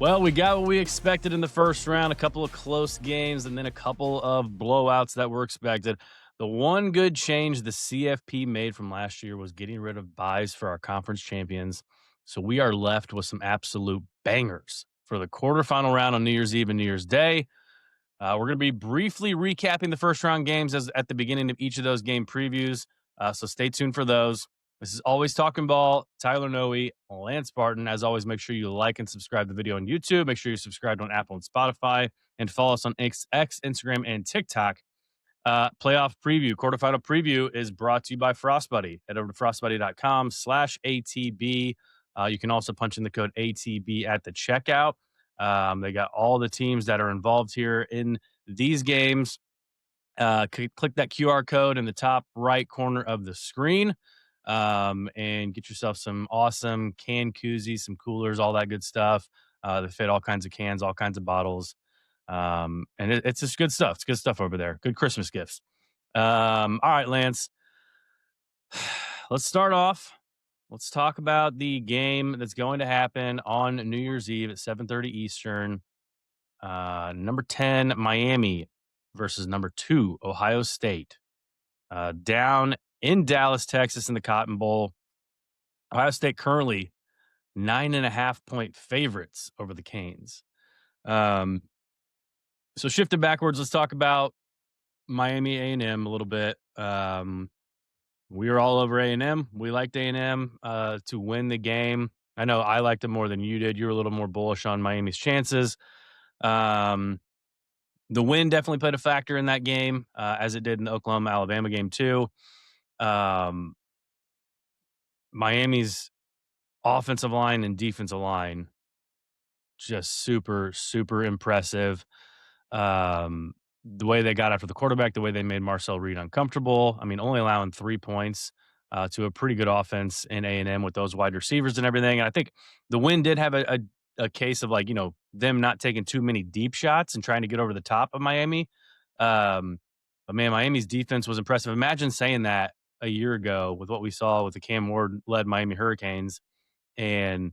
Well, we got what we expected in the first round, a couple of close games, and then a couple of blowouts that were expected. The one good change the CFP made from last year was getting rid of buys for our conference champions. So we are left with some absolute bangers for the quarterfinal round on New Year's Eve and New Year's Day. We're going to be briefly recapping the first round games as at the beginning of each of those game previews. So stay tuned for those. This is Always Talking Ball, Tyler Noe, Lance Barton. As always, make sure you like and subscribe to the video on YouTube. Make sure you subscribe on Apple and Spotify, and follow us on X, Instagram, and TikTok. Playoff preview, quarterfinal preview is brought to you by FrostBuddy. Head over to frostbuddy.com/ATB. You can also punch in the code ATB at the checkout. They got all the teams that are involved here in these games. Click that QR code in the top right corner of the screen, and get yourself some awesome can koozies, some coolers, all that good stuff. They fit all kinds of cans, all kinds of bottles. And it's just good stuff. It's good stuff over there. Good Christmas gifts. All right, Lance. Let's start off. Let's talk about the game that's going to happen on New Year's Eve at 7:30 Eastern. Number 10, Miami versus number 2, Ohio State. Down in Dallas, Texas in the Cotton Bowl. Ohio State currently 9.5-point favorites over the Canes. So shifting backwards, let's talk about Miami A&M a little bit. We were all over A&M. We liked A&M to win the game. I know I liked it more than you did. You were a little more bullish on Miami's chances. The win definitely played a factor in that game, as it did in the Oklahoma-Alabama game too. Miami's offensive line and defensive line just super, super impressive. The way they got after the quarterback, the way they made Marcel Reed uncomfortable. I mean, only allowing 3 points to a pretty good offense in A&M with those wide receivers and everything. And I think the win did have a case of them not taking too many deep shots and trying to get over the top of Miami. But man, Miami's defense was impressive. Imagine saying that a year ago with what we saw with the Cam Ward-led Miami Hurricanes, and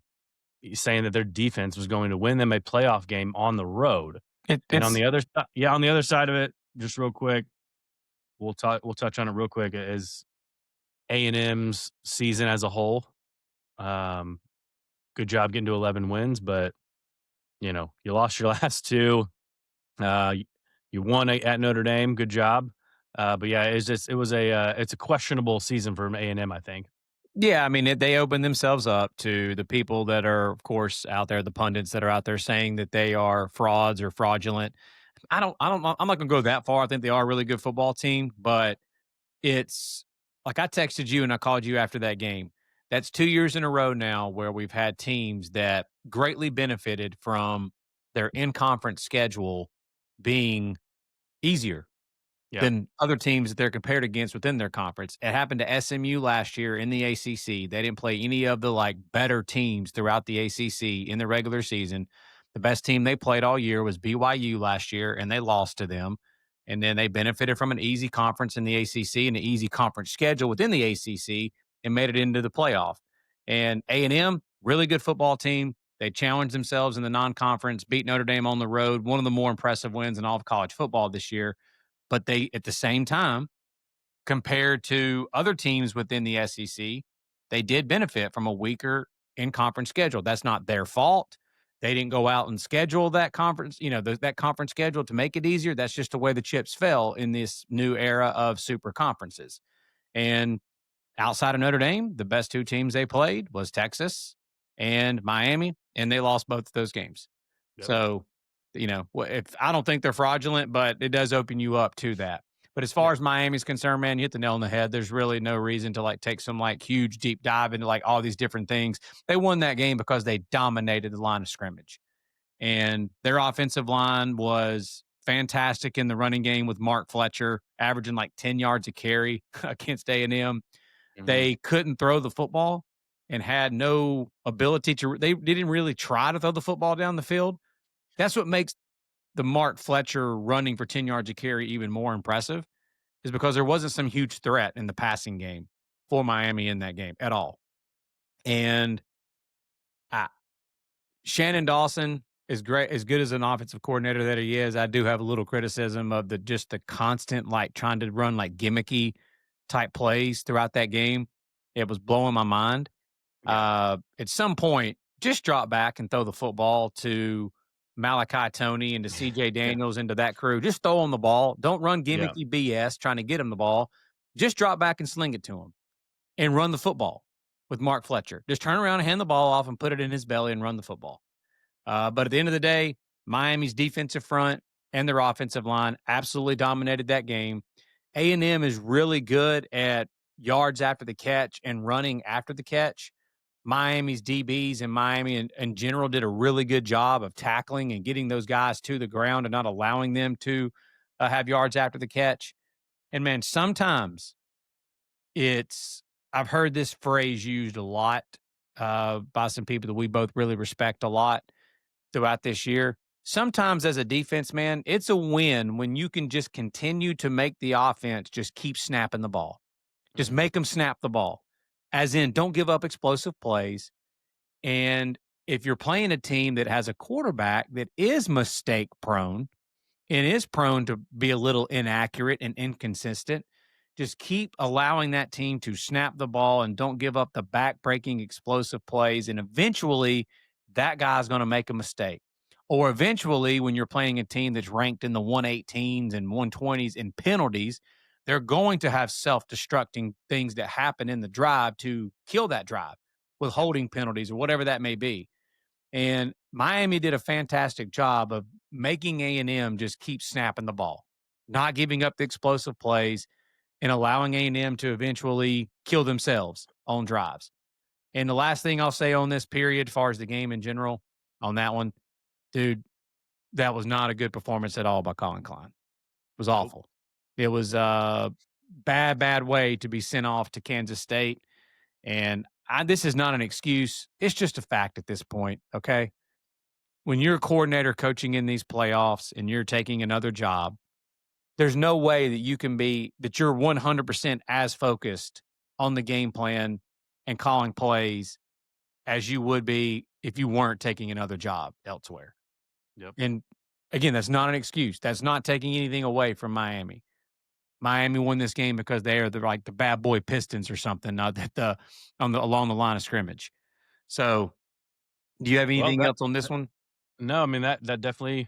saying that their defense was going to win them a playoff game on the road. And on the other side of it, just real quick, we'll touch on it real quick, is A&M's season as a whole. Good job getting to 11 wins, but you lost your last 2. You won at Notre Dame. Good job. But yeah, it's a questionable season for A&M, I think. Yeah, I mean, they opened themselves up to the people that are, of course, out there, the pundits that are out there saying that they are frauds or fraudulent. I'm not going to go that far. I think they are a really good football team, but it's like I texted you and I called you after that game. That's 2 years in a row now where we've had teams that greatly benefited from their in-conference schedule being easier than other teams that they're compared against within their conference. It happened to SMU last year in the ACC. They didn't play any of the better teams throughout the ACC in the regular season. The best team they played all year was BYU last year, and they lost to them. And then they benefited from an easy conference in the ACC and an easy conference schedule within the ACC and made it into the playoff. And A&M, really good football team. They challenged themselves in the non-conference, beat Notre Dame on the road, one of the more impressive wins in all of college football this year. But they, at the same time, compared to other teams within the SEC, they did benefit from a weaker in-conference schedule. That's not their fault. They didn't go out and schedule that conference, that conference schedule to make it easier. That's just the way the chips fell in this new era of super conferences. And outside of Notre Dame, the best 2 teams they played was Texas and Miami, and they lost both of those games. Yep. So, if I don't think they're fraudulent, but it does open you up to that. But as far as Miami's concerned, man, you hit the nail on the head. There's really no reason to take some huge deep dive into all these different things. They won that game because they dominated the line of scrimmage. And their offensive line was fantastic in the running game with Mark Fletcher, averaging 10 yards a carry against A&M. Mm-hmm. They couldn't throw the football and had no ability to – they didn't really try to throw the football down the field. That's what makes the Mark Fletcher running for 10 yards a carry even more impressive, is because there wasn't some huge threat in the passing game for Miami in that game at all. And Shannon Dawson as great as good as an offensive coordinator that he is, I do have a little criticism of the constant like trying to run like gimmicky type plays throughout that game. It was blowing my mind. Yeah. At some point, just drop back and throw the football to Malachi Tony and to CJ Yeah. Daniels into that crew. Just throw them the ball. Don't run Yeah. gimmicky BS trying to get him the ball. Just drop back and sling it to him and run the football with Mark Fletcher. Just turn around and hand the ball off and put it in his belly and run the football. But at the end of the day, Miami's defensive front and their offensive line absolutely dominated that game. A&M is really good at yards after the catch and running after the catch. Miami's DBs and Miami in general did a really good job of tackling and getting those guys to the ground and not allowing them to have yards after the catch. And man, sometimes it's I've heard this phrase used a lot by some people that we both really respect a lot throughout this year. Sometimes as a defense, man, it's a win when you can just continue to make the offense just keep snapping the ball. Just Mhm. make them snap the ball. As in, don't give up explosive plays. And if you're playing a team that has a quarterback that is mistake prone and is prone to be a little inaccurate and inconsistent, just keep allowing that team to snap the ball and don't give up the back-breaking explosive plays. And eventually, that guy's going to make a mistake. Or eventually, when you're playing a team that's ranked in the 118s and 120s in penalties, they're going to have self-destructing things that happen in the drive to kill that drive with Yeah. holding penalties or whatever that may be. And Miami did a fantastic job of making A&M just keep snapping the ball, not giving up the explosive plays, and allowing A&M to eventually kill themselves on drives. And the last thing I'll say on this period, as far as the game in general, on that one, dude, that was not a good performance at all by Colin Klein. It was Nope. awful. It was a bad, bad way to be sent off to Kansas State. And this is not an excuse. It's just a fact at this point. Okay. When you're a coordinator coaching in these playoffs and you're taking another job, there's no way that you can be that you're 100% as focused on the game plan and calling plays as you would be if you weren't taking another job elsewhere. Yep. And again, that's not an excuse. That's not taking anything away from Miami. Miami won this game because they are like the bad boy Pistons or something along the line of scrimmage. So, do you have Well, anything that else on this one? no, I mean that definitely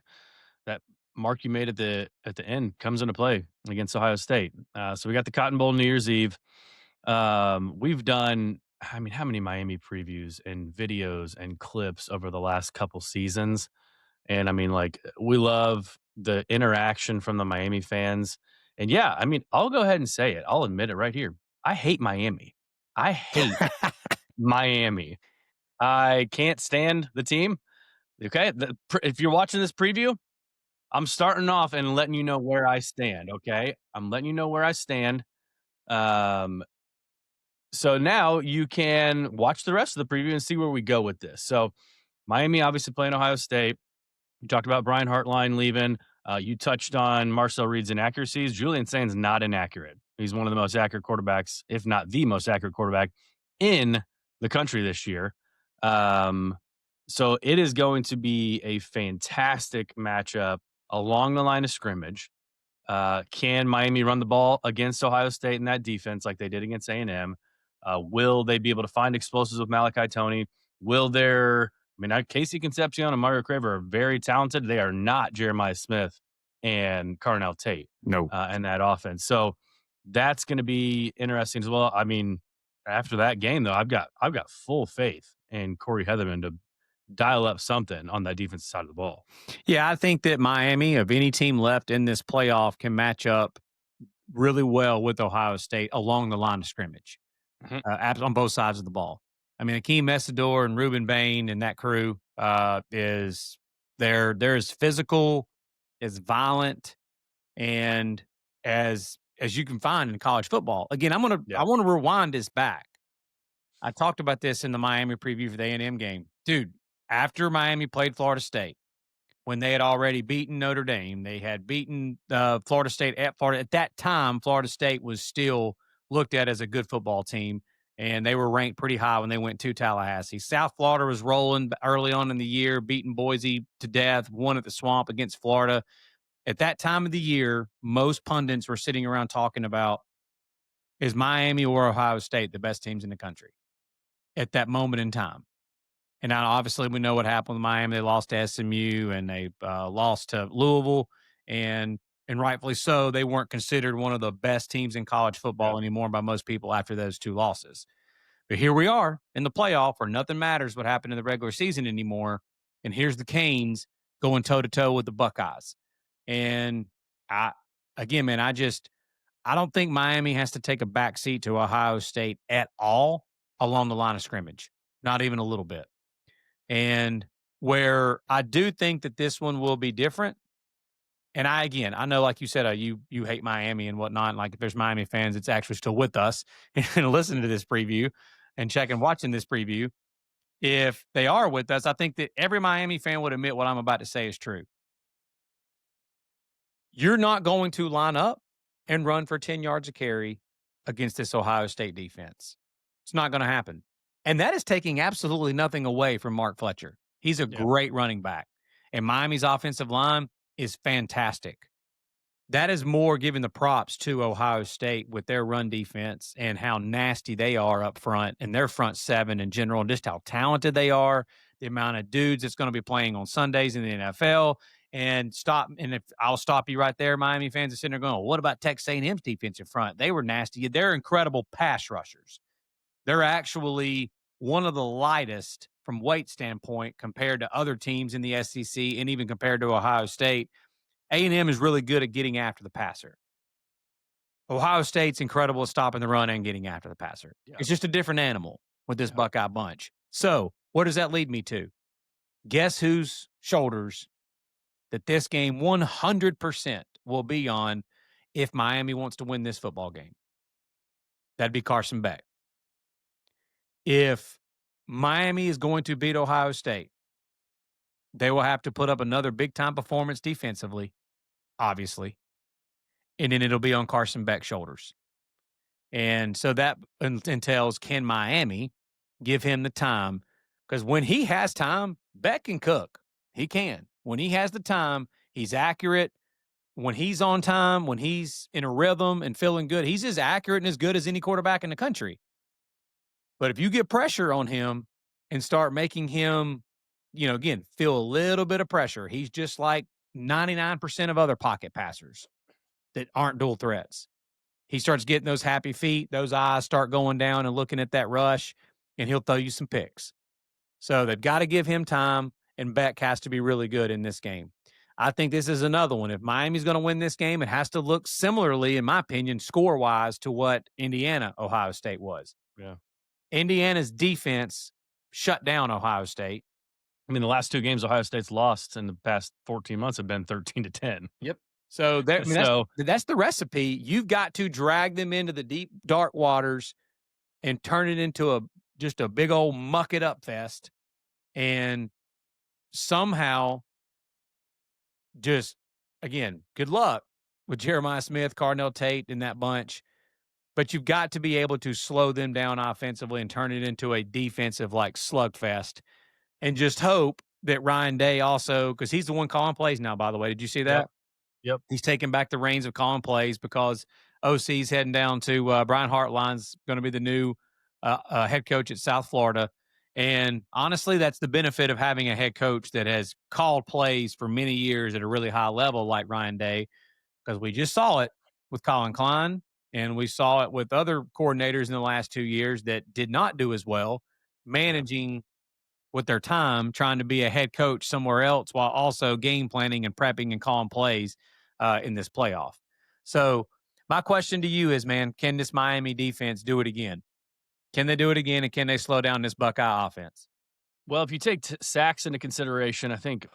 that mark you made at the end comes into play against Ohio State. So we got the Cotton Bowl New Year's Eve. We've done, I mean, how many Miami previews and videos and clips over the last couple seasons? And I mean, like, we love the interaction from the Miami fans. And yeah, I mean, I'll go ahead and say it. I'll admit it right here. I hate Miami. I hate Miami. I can't stand the team. Okay. If you're watching this preview, I'm starting off and letting you know where I stand. Okay. I'm letting you know where I stand. Um, so now you can watch the rest of the preview and see where we go with this. So Miami obviously playing Ohio State. You talked about Brian Hartline leaving. You touched on Marcel Reed's inaccuracies. Julian Sain's not inaccurate. He's one of the most accurate quarterbacks, if not the most accurate quarterback in the country this year. Um, so it is going to be a fantastic matchup along the line of scrimmage. Can Miami run the ball against Ohio State in that defense like they did against A&M? Will they be able to find explosives with Malachi Tony? Will their I mean, Casey Concepcion and Mario Craver are very talented. They are not Jeremiah Smith and Carnell Tate No. in that offense. So that's going to be interesting as well. I mean, after that game though, I've got full faith in Corey Heatherman to dial up something on that defensive side of the ball. Yeah, I think that Miami, of any team left in this playoff, can match up really well with Ohio State along the line of scrimmage, Mhm. on both sides of the ball. I mean, Akeem Messidor and Ruben Bain and that crew is they're as physical, as violent, and as you can find in college football. Again, Yeah. I want to rewind this back. I talked about this in the Miami preview for the A&M game, dude. After Miami played Florida State, when they had already beaten Notre Dame. They had beaten Florida State at Florida. At that time, Florida State was still looked at as a good football team. and they were ranked pretty high when they went to Tallahassee. South Florida was rolling early on in the year, beating Boise to death, won at the Swamp against Florida. At that time of the year, most pundits were sitting around talking about, is Miami or Ohio State the best teams in the country at that moment in time? And now, obviously, we know what happened with Miami. They lost to SMU and they lost to Louisville, and rightfully so. They weren't considered one of the best teams in college Yeah. football anymore by most people after those two losses. But here we are in the playoff where nothing matters what happened in the regular season anymore. And here's the Canes going toe to toe with the Buckeyes. And I, again, man, I don't think Miami has to take a back seat to Ohio State at all along the line of scrimmage, not even a little bit. And where I do think that this one will be different, and I know, like you said, you hate Miami and whatnot. Like if there's Miami fans, it's actually still with us and listening to this preview and watching this preview. If they are with us, I think that every Miami fan would admit what I'm about to say is true. You're not going to line up and run for 10 yards a carry against this Ohio State defense. It's not going to happen. And that is taking absolutely nothing away from Mark Fletcher. He's a Yeah. great running back. And Miami's offensive line is fantastic. That is more giving the props to Ohio State with their run defense and how nasty they are up front and their front seven in general, and just how talented they are, the amount of dudes that's going to be playing on Sundays in the NFL. And if I'll stop you right there, Miami fans are sitting there going, well, what about Texas A&M's defensive front? They were nasty. They're incredible pass rushers. They're actually one of the lightest from weight standpoint compared to other teams in the SEC and even compared to Ohio State. A&M is really good at getting after the passer. Ohio State's incredible at stopping the run and getting after the passer. Yeah. It's just a different animal with this Buckeye bunch. So, what does that lead me to? Guess whose shoulders that this game 100% will be on if Miami wants to win this football game? That'd be Carson Beck. If Miami is going to beat Ohio State, they will have to put up another big-time performance defensively, obviously. And then it'll be on Carson Beck's shoulders. And so that entails, can Miami give him the time? Because when he has time, Beck can cook. He can. When he has the time, he's accurate. When he's on time, when he's in a rhythm and feeling good, he's as accurate and as good as any quarterback in the country. But if you get pressure on him and start making him, again, feel a little bit of pressure, he's just like 99% of other pocket passers that aren't dual threats. He starts getting those happy feet, those eyes start going down and looking at that rush, and he'll throw you some picks. So they've got to give him time, and Beck has to be really good in this game. I think this is another one. If Miami's going to win this game, it has to look similarly, in my opinion, score-wise to what Ohio State was. Yeah. Indiana's defense shut down Ohio State. I mean, the last two games Ohio State's lost in the past 14 months have been 13-10. Yep. So, that's the recipe. You've got to drag them into the deep, dark waters and turn it into just a big old muck it up fest. And somehow just, again, good luck with Jeremiah Smith, Cardinal Tate, and that bunch. But you've got to be able to slow them down offensively and turn it into a defensive like slugfest. And just hope that Ryan Day also, because he's the one calling plays now, by the way. Did you see that? Yep. He's taking back the reins of calling plays because OC's heading down to Brian Hartline's going to be the new head coach at South Florida. And honestly, that's the benefit of having a head coach that has called plays for many years at a really high level like Ryan Day, because we just saw it with Colin Klein, and we saw it with other coordinators in the last 2 years that did not do as well managing with their time, trying to be a head coach somewhere else while also game planning and prepping and calling plays in this playoff. So my question to you is, man, can this Miami defense do it again? Can they do it again, and can they slow down this Buckeye offense? Well, if you take sacks into consideration, I think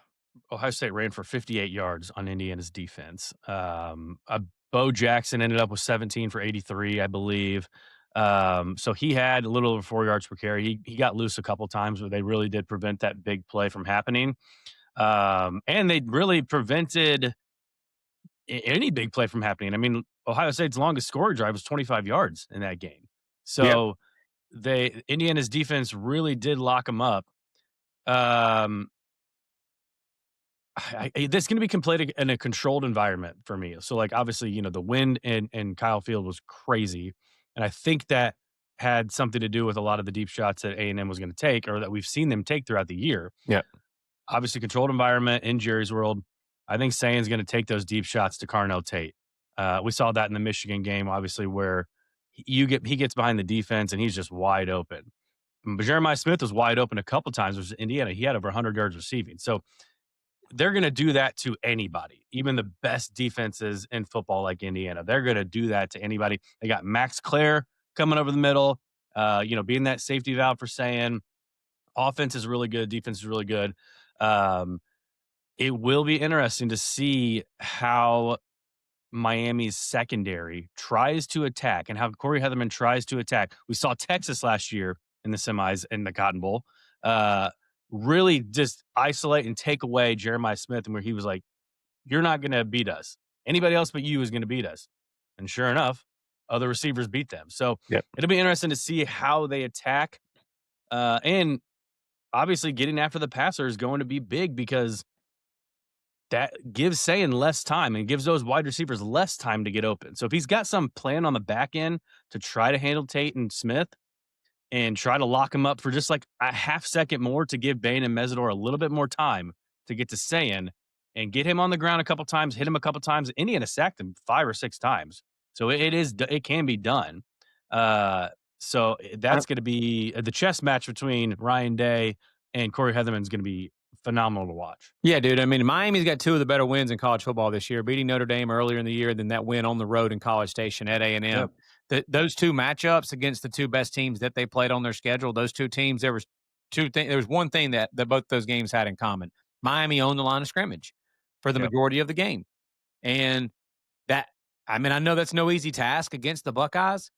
Ohio State ran for 58 yards on Indiana's defense. Bo Jackson ended up with 17 for 83, I believe. So he had a little over 4 yards per carry. He got loose a couple times, but they really did prevent that big play from happening. And they really prevented any big play from happening. I mean, Ohio State's longest scoring drive was 25 yards in that game. So Indiana's defense really did lock them up. Um, That's going to be completed in a controlled environment for me. So, like, obviously, the wind in Kyle Field was crazy, and I think that had something to do with a lot of the deep shots that A&M was going to take, or that we've seen them take throughout the year. Yeah. Obviously, controlled environment in Jerry's world. I think Sayan's going to take those deep shots to Carnell Tate. We saw that in the Michigan game, obviously, where he gets behind the defense and he's just wide open. But Jeremiah Smith was wide open a couple times versus Indiana. He had over 100 yards receiving. So they're going to do that to anybody, even the best defenses in football like Indiana. They're going to do that to anybody. They got Max Clare coming over the middle, being that safety valve for Sayan. Offense is really good. Defense is really good. Um, it will be interesting to see how Miami's secondary tries to attack and how Corey Heatherman tries to attack. We saw Texas last year in the semis in the Cotton Bowl really just isolate and take away Jeremiah Smith, and where he was like, "You're not going to beat us. Anybody else but you is going to beat us." And sure enough, other receivers beat them. So Yep. it'll be interesting to see how they attack. And obviously, getting after the passer is going to be big because that gives Sayan less time and gives those wide receivers less time to get open. So if he's got some plan on the back end to try to handle Tate and Smith and try to lock him up for just like a half second more to give Bain and Mesidor a little bit more time to get to Sayan and get him on the ground a couple times, hit him a couple times. Indiana sacked him 5 or 6 times. So it can be done. That's going to be the chess match between Ryan Day and Corey Heatherman is going to be phenomenal to watch. Yeah, dude. I mean, Miami's got 2 of the better wins in college football this year, beating Notre Dame earlier in the year, then that win on the road in College Station at A&M. Yep. Those 2 matchups against the 2 best teams that they played on their schedule, those 2 teams, there was one thing that both those games had in common. Miami owned the line of scrimmage for the Yep. majority of the game. And that, I mean, I know that's no easy task against the Buckeyes,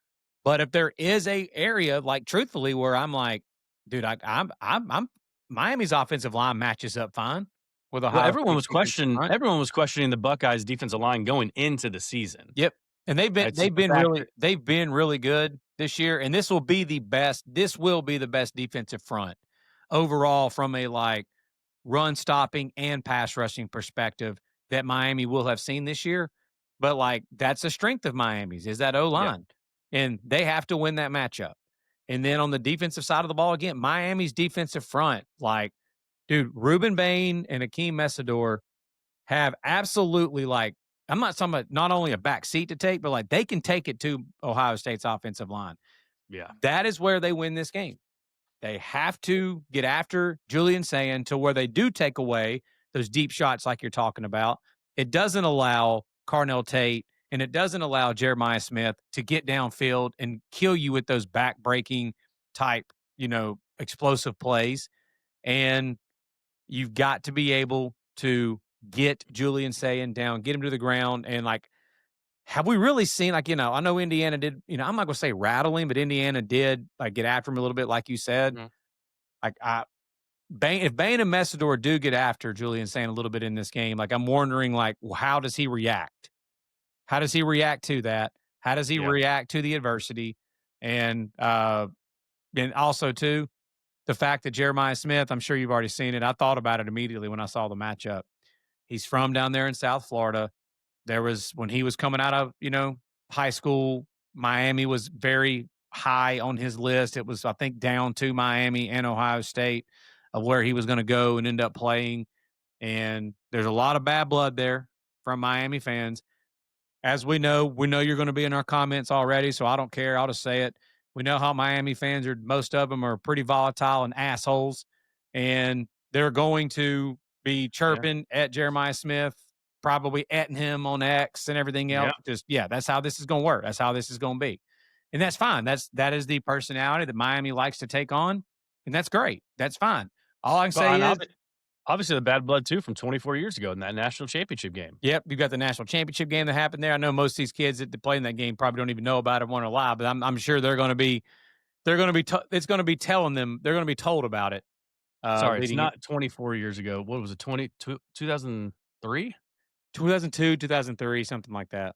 but if there is a area, like, truthfully, where I'm like, dude, I'm Miami's offensive line matches up fine with Well, Ohio State's defensive front. everyone was questioning the Buckeyes defensive line going into the season. Yep, and It's just the fact that they've been really good this year, and this will be the best defensive front overall from a, like, run stopping and pass rushing perspective that Miami will have seen this year. But, like, that's a strength of Miami's, is that O-line, and they have to win that matchup. And then on the defensive side of the ball, again, Miami's defensive front, like, dude, Ruben Bain and Akeem Mesidor have absolutely, like, I'm not talking about not only a back seat to take, but, like, they can take it to Ohio State's offensive line. yeah. That is where they win this game. They have to get after Julian Sayin to where they do take away those deep shots like you're talking about. It doesn't allow Carnell Tate and it doesn't allow Jeremiah Smith to get downfield and kill you with those back-breaking type, explosive plays. And you've got to be able to get Julian Sayin down, get him to the ground, and, like, have we really seen, like, I know Indiana did, I'm not going to say rattling, but Indiana did, like, get after him a little bit, like you said. Mhm. Like, if Bain and Mesidor do get after Julian Sayin a little bit in this game, like, I'm wondering, like, well, how does he react? How does he react to that? How does he Yeah. react to the adversity? And also, too, the fact that Jeremiah Smith, I'm sure you've already seen it. I thought about it immediately when I saw the matchup. He's from down there in South Florida. There was, when he was coming out of, high school, Miami was very high on his list. It was, I think, down to Miami and Ohio State of where he was going to go and end up playing. And there's a lot of bad blood there from Miami fans. As we know you're going to be in our comments already, so I don't care. I'll just say it. We know how Miami fans are. Most of them are pretty volatile and assholes, and they're going to be chirping at Jeremiah Smith, probably atting him on X and everything else. That's how this is going to work. That's how this is going to be, and that's fine. That is the personality that Miami likes to take on, and that's great. That's fine. All I can say is, Obviously, the bad blood, too, from 24 years ago in that national championship game. yep, you got the national championship game that happened there. I know most of these kids that play in that game probably don't even know about it, want to lie, but I'm sure they're going to be it's going to be telling them, they're going to be told about it. Sorry, it's not 24 years ago. What was it, 2003? 2002, 2003, something like that.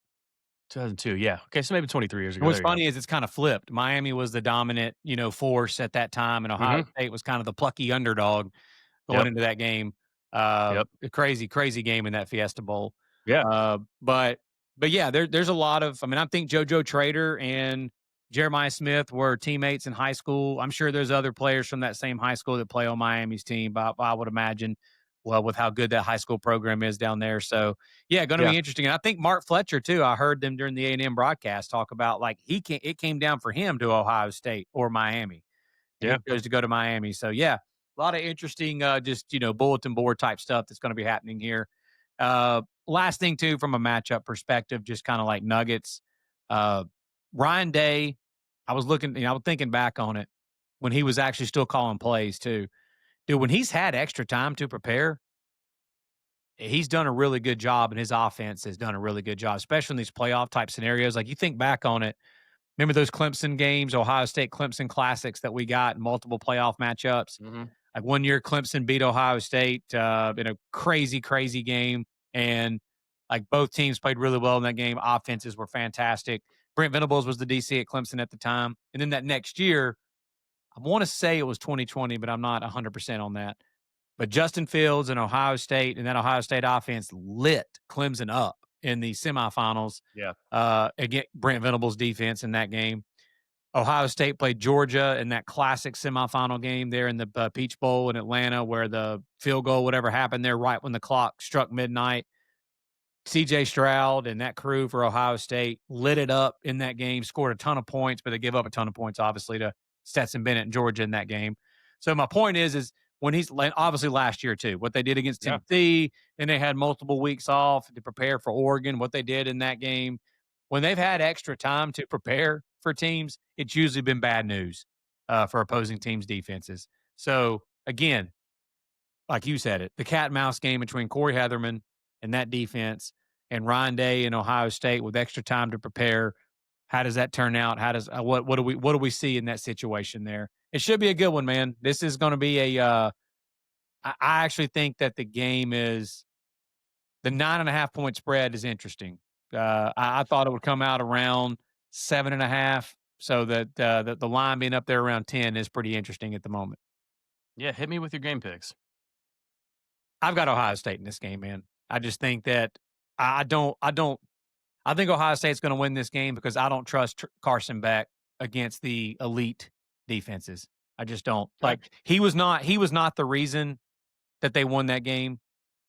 2002, yeah. Okay, so maybe 23 years And ago. what's There you go. funny is it's kind of flipped. Miami was the dominant, force at that time, and Ohio Mhm. State was kind of the plucky underdog going Yep. into that game. Yep. A crazy, crazy game in that Fiesta Bowl. Yeah. Uh, but but yeah, there's a lot of. I mean, I think JoJo Trader and Jeremiah Smith were teammates in high school. I'm sure there's other players from that same high school that play on Miami's team. But I would imagine, well, with how good that high school program is down there. So yeah, going to Yeah. be interesting. And I think Mark Fletcher too. I heard them during the A&M broadcast talk about like it came down for him to Ohio State or Miami, and Yeah. he chose to go to Miami. So yeah, a lot of interesting, just bulletin board type stuff that's going to be happening here. Last thing too, from a matchup perspective, just kind of like nuggets. Uh, Ryan Day, I was looking, I was thinking back on it when he was actually still calling plays too. Dude, when he's had extra time to prepare, he's done a really good job, and his offense has done a really good job, especially in these playoff type scenarios. Like you think back on it, remember those Clemson games, Ohio State Clemson classics that we got in multiple playoff matchups? Mhm. Like one year, Clemson beat Ohio State in a crazy, crazy game, and like both teams played really well in that game. Offenses were fantastic. Brent Venables was the DC at Clemson at the time, and then that next year, I want to say it was 2020, but I'm not 100% on that. But Justin Fields and Ohio State and that Ohio State offense lit Clemson up in the semifinals Yeah. against Brent Venables' defense in that game. Ohio State played Georgia in that classic semifinal game there in the Peach Bowl in Atlanta, where the field goal, whatever happened there, right when the clock struck midnight. CJ Stroud and that crew for Ohio State lit it up in that game, scored a ton of points, but they give up a ton of points, obviously, to Stetson Bennett and Georgia in that game. So my point is when he's obviously last year too, what they did against Yeah. Tennessee, and they had multiple weeks off to prepare for Oregon, what they did in that game. When they've had extra time to prepare for teams, it's usually been bad news for opposing teams' defenses. So again, like you said it, the cat and mouse game between Corey Heatherman and that defense and Ryan Day in Ohio State with extra time to prepare. How does that turn out? How does what do we see in that situation there? It should be a good one, man. This is going to be a. I actually think that the game is the 9.5 point spread is interesting. I thought it would come out around 7.5, so that the line being up there around 10 is pretty interesting at the moment. Yeah, hit me with your game picks. I've got Ohio State in this game, man. I just think that I don't. I think Ohio State's going to win this game because I don't trust Carson Beck against the elite defenses. I just don't. Okay. Like he was not the reason that they won that game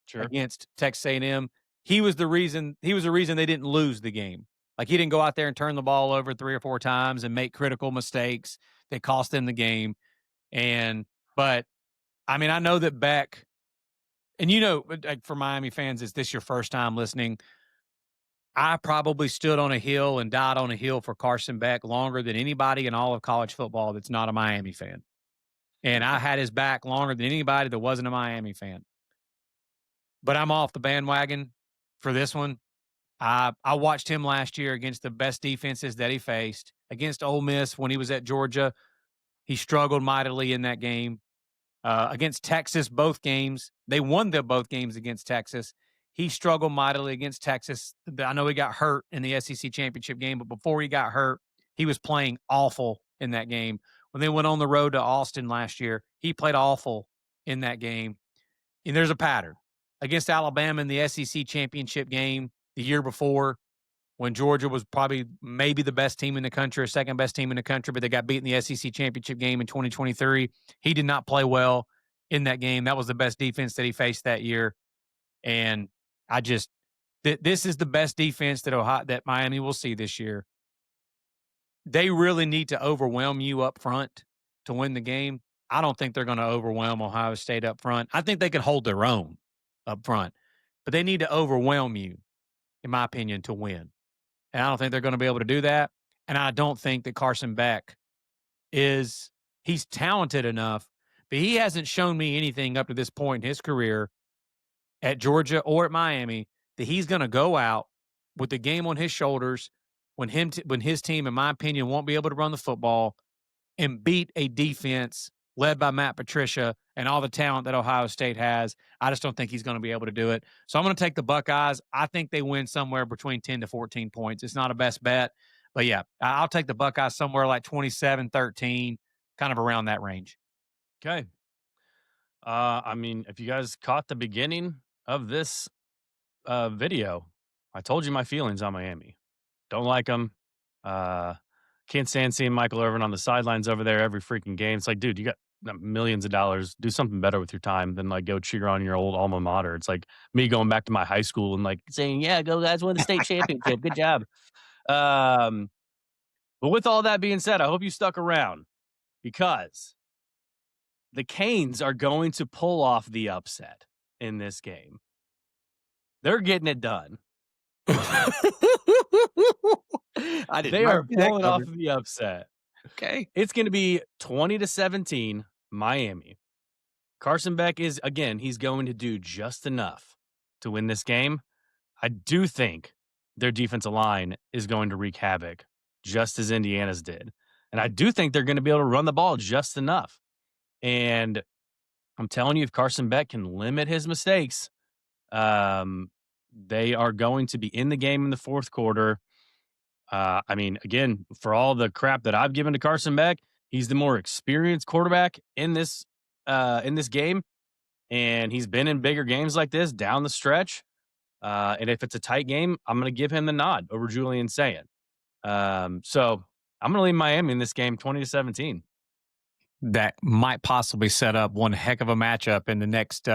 Sure. against Texas A&M. He was the reason. He was the reason they didn't lose the game. Like he didn't go out there and turn the ball over 3 or 4 times and make critical mistakes that cost them the game. And but I mean, I know that Beck. And like for Miami fans, is this your first time listening? I probably stood on a hill and died on a hill for Carson Beck longer than anybody in all of college football that's not a Miami fan. And I had his back longer than anybody that wasn't a Miami fan. But I'm off the bandwagon for this one. I watched him last year against the best defenses that he faced. Against Ole Miss when he was at Georgia, he struggled mightily in that game. Against Texas, both games. They won both games against Texas. He struggled mightily against Texas. I know he got hurt in the SEC championship game, but before he got hurt, he was playing awful in that game. When they went on the road to Austin last year, he played awful in that game. And there's a pattern. Against Alabama in the SEC championship game the year before, when Georgia was probably maybe the best team in the country or second best team in the country, but they got beat in the SEC championship game in 2023. He did not play well in that game. That was the best defense that he faced that year. And I just this is the best defense that Miami will see this year. They really need to overwhelm you up front to win the game. I don't think they're going to overwhelm Ohio State up front. I think they can hold their own up front, but they need to overwhelm you, in my opinion, to win. And I don't think they're going to be able to do that. And I don't think that Carson Beck he's talented enough, but he hasn't shown me anything up to this point in his career at Georgia or at Miami that he's going to go out with the game on his shoulders when his team, in my opinion, won't be able to run the football and beat a defense led by Matt Patricia and all the talent that Ohio State has. I just don't think he's going to be able to do it. So I'm going to take the Buckeyes. I think they win somewhere between 10 to 14 points. It's not a best bet, but yeah, I'll take the Buckeyes somewhere like 27-13, kind of around that range. Okay. I mean, if you guys caught the beginning of this video, I told you my feelings on Miami. Don't like them. Uh, can't stand seeing Michael Irvin on the sidelines over there every freaking game. It's like, dude, you got millions of dollars. Do something better with your time than like go cheer on your old alma mater. It's like me going back to my high school and like saying, "Yeah, go guys, win the state championship. Good job." Um, but with all that being said, I hope you stuck around because the Canes are going to pull off the upset in this game. They're getting it done. They are pulling off the upset. Okay. It's going to be 20-17 Miami. Carson Beck is, again, he's going to do just enough to win this game. I do think their defensive line is going to wreak havoc, just as Indiana's did. And I do think they're going to be able to run the ball just enough. And I'm telling you, if Carson Beck can limit his mistakes, they are going to be in the game in the fourth quarter. I mean, again, for all the crap that I've given to Carson Beck, he's the more experienced quarterback in this game, and he's been in bigger games like this down the stretch. And if it's a tight game, I'm going to give him the nod over Julian Saying. So I'm going to leave Miami in this game, 20-17. That might possibly set up one heck of a matchup in the next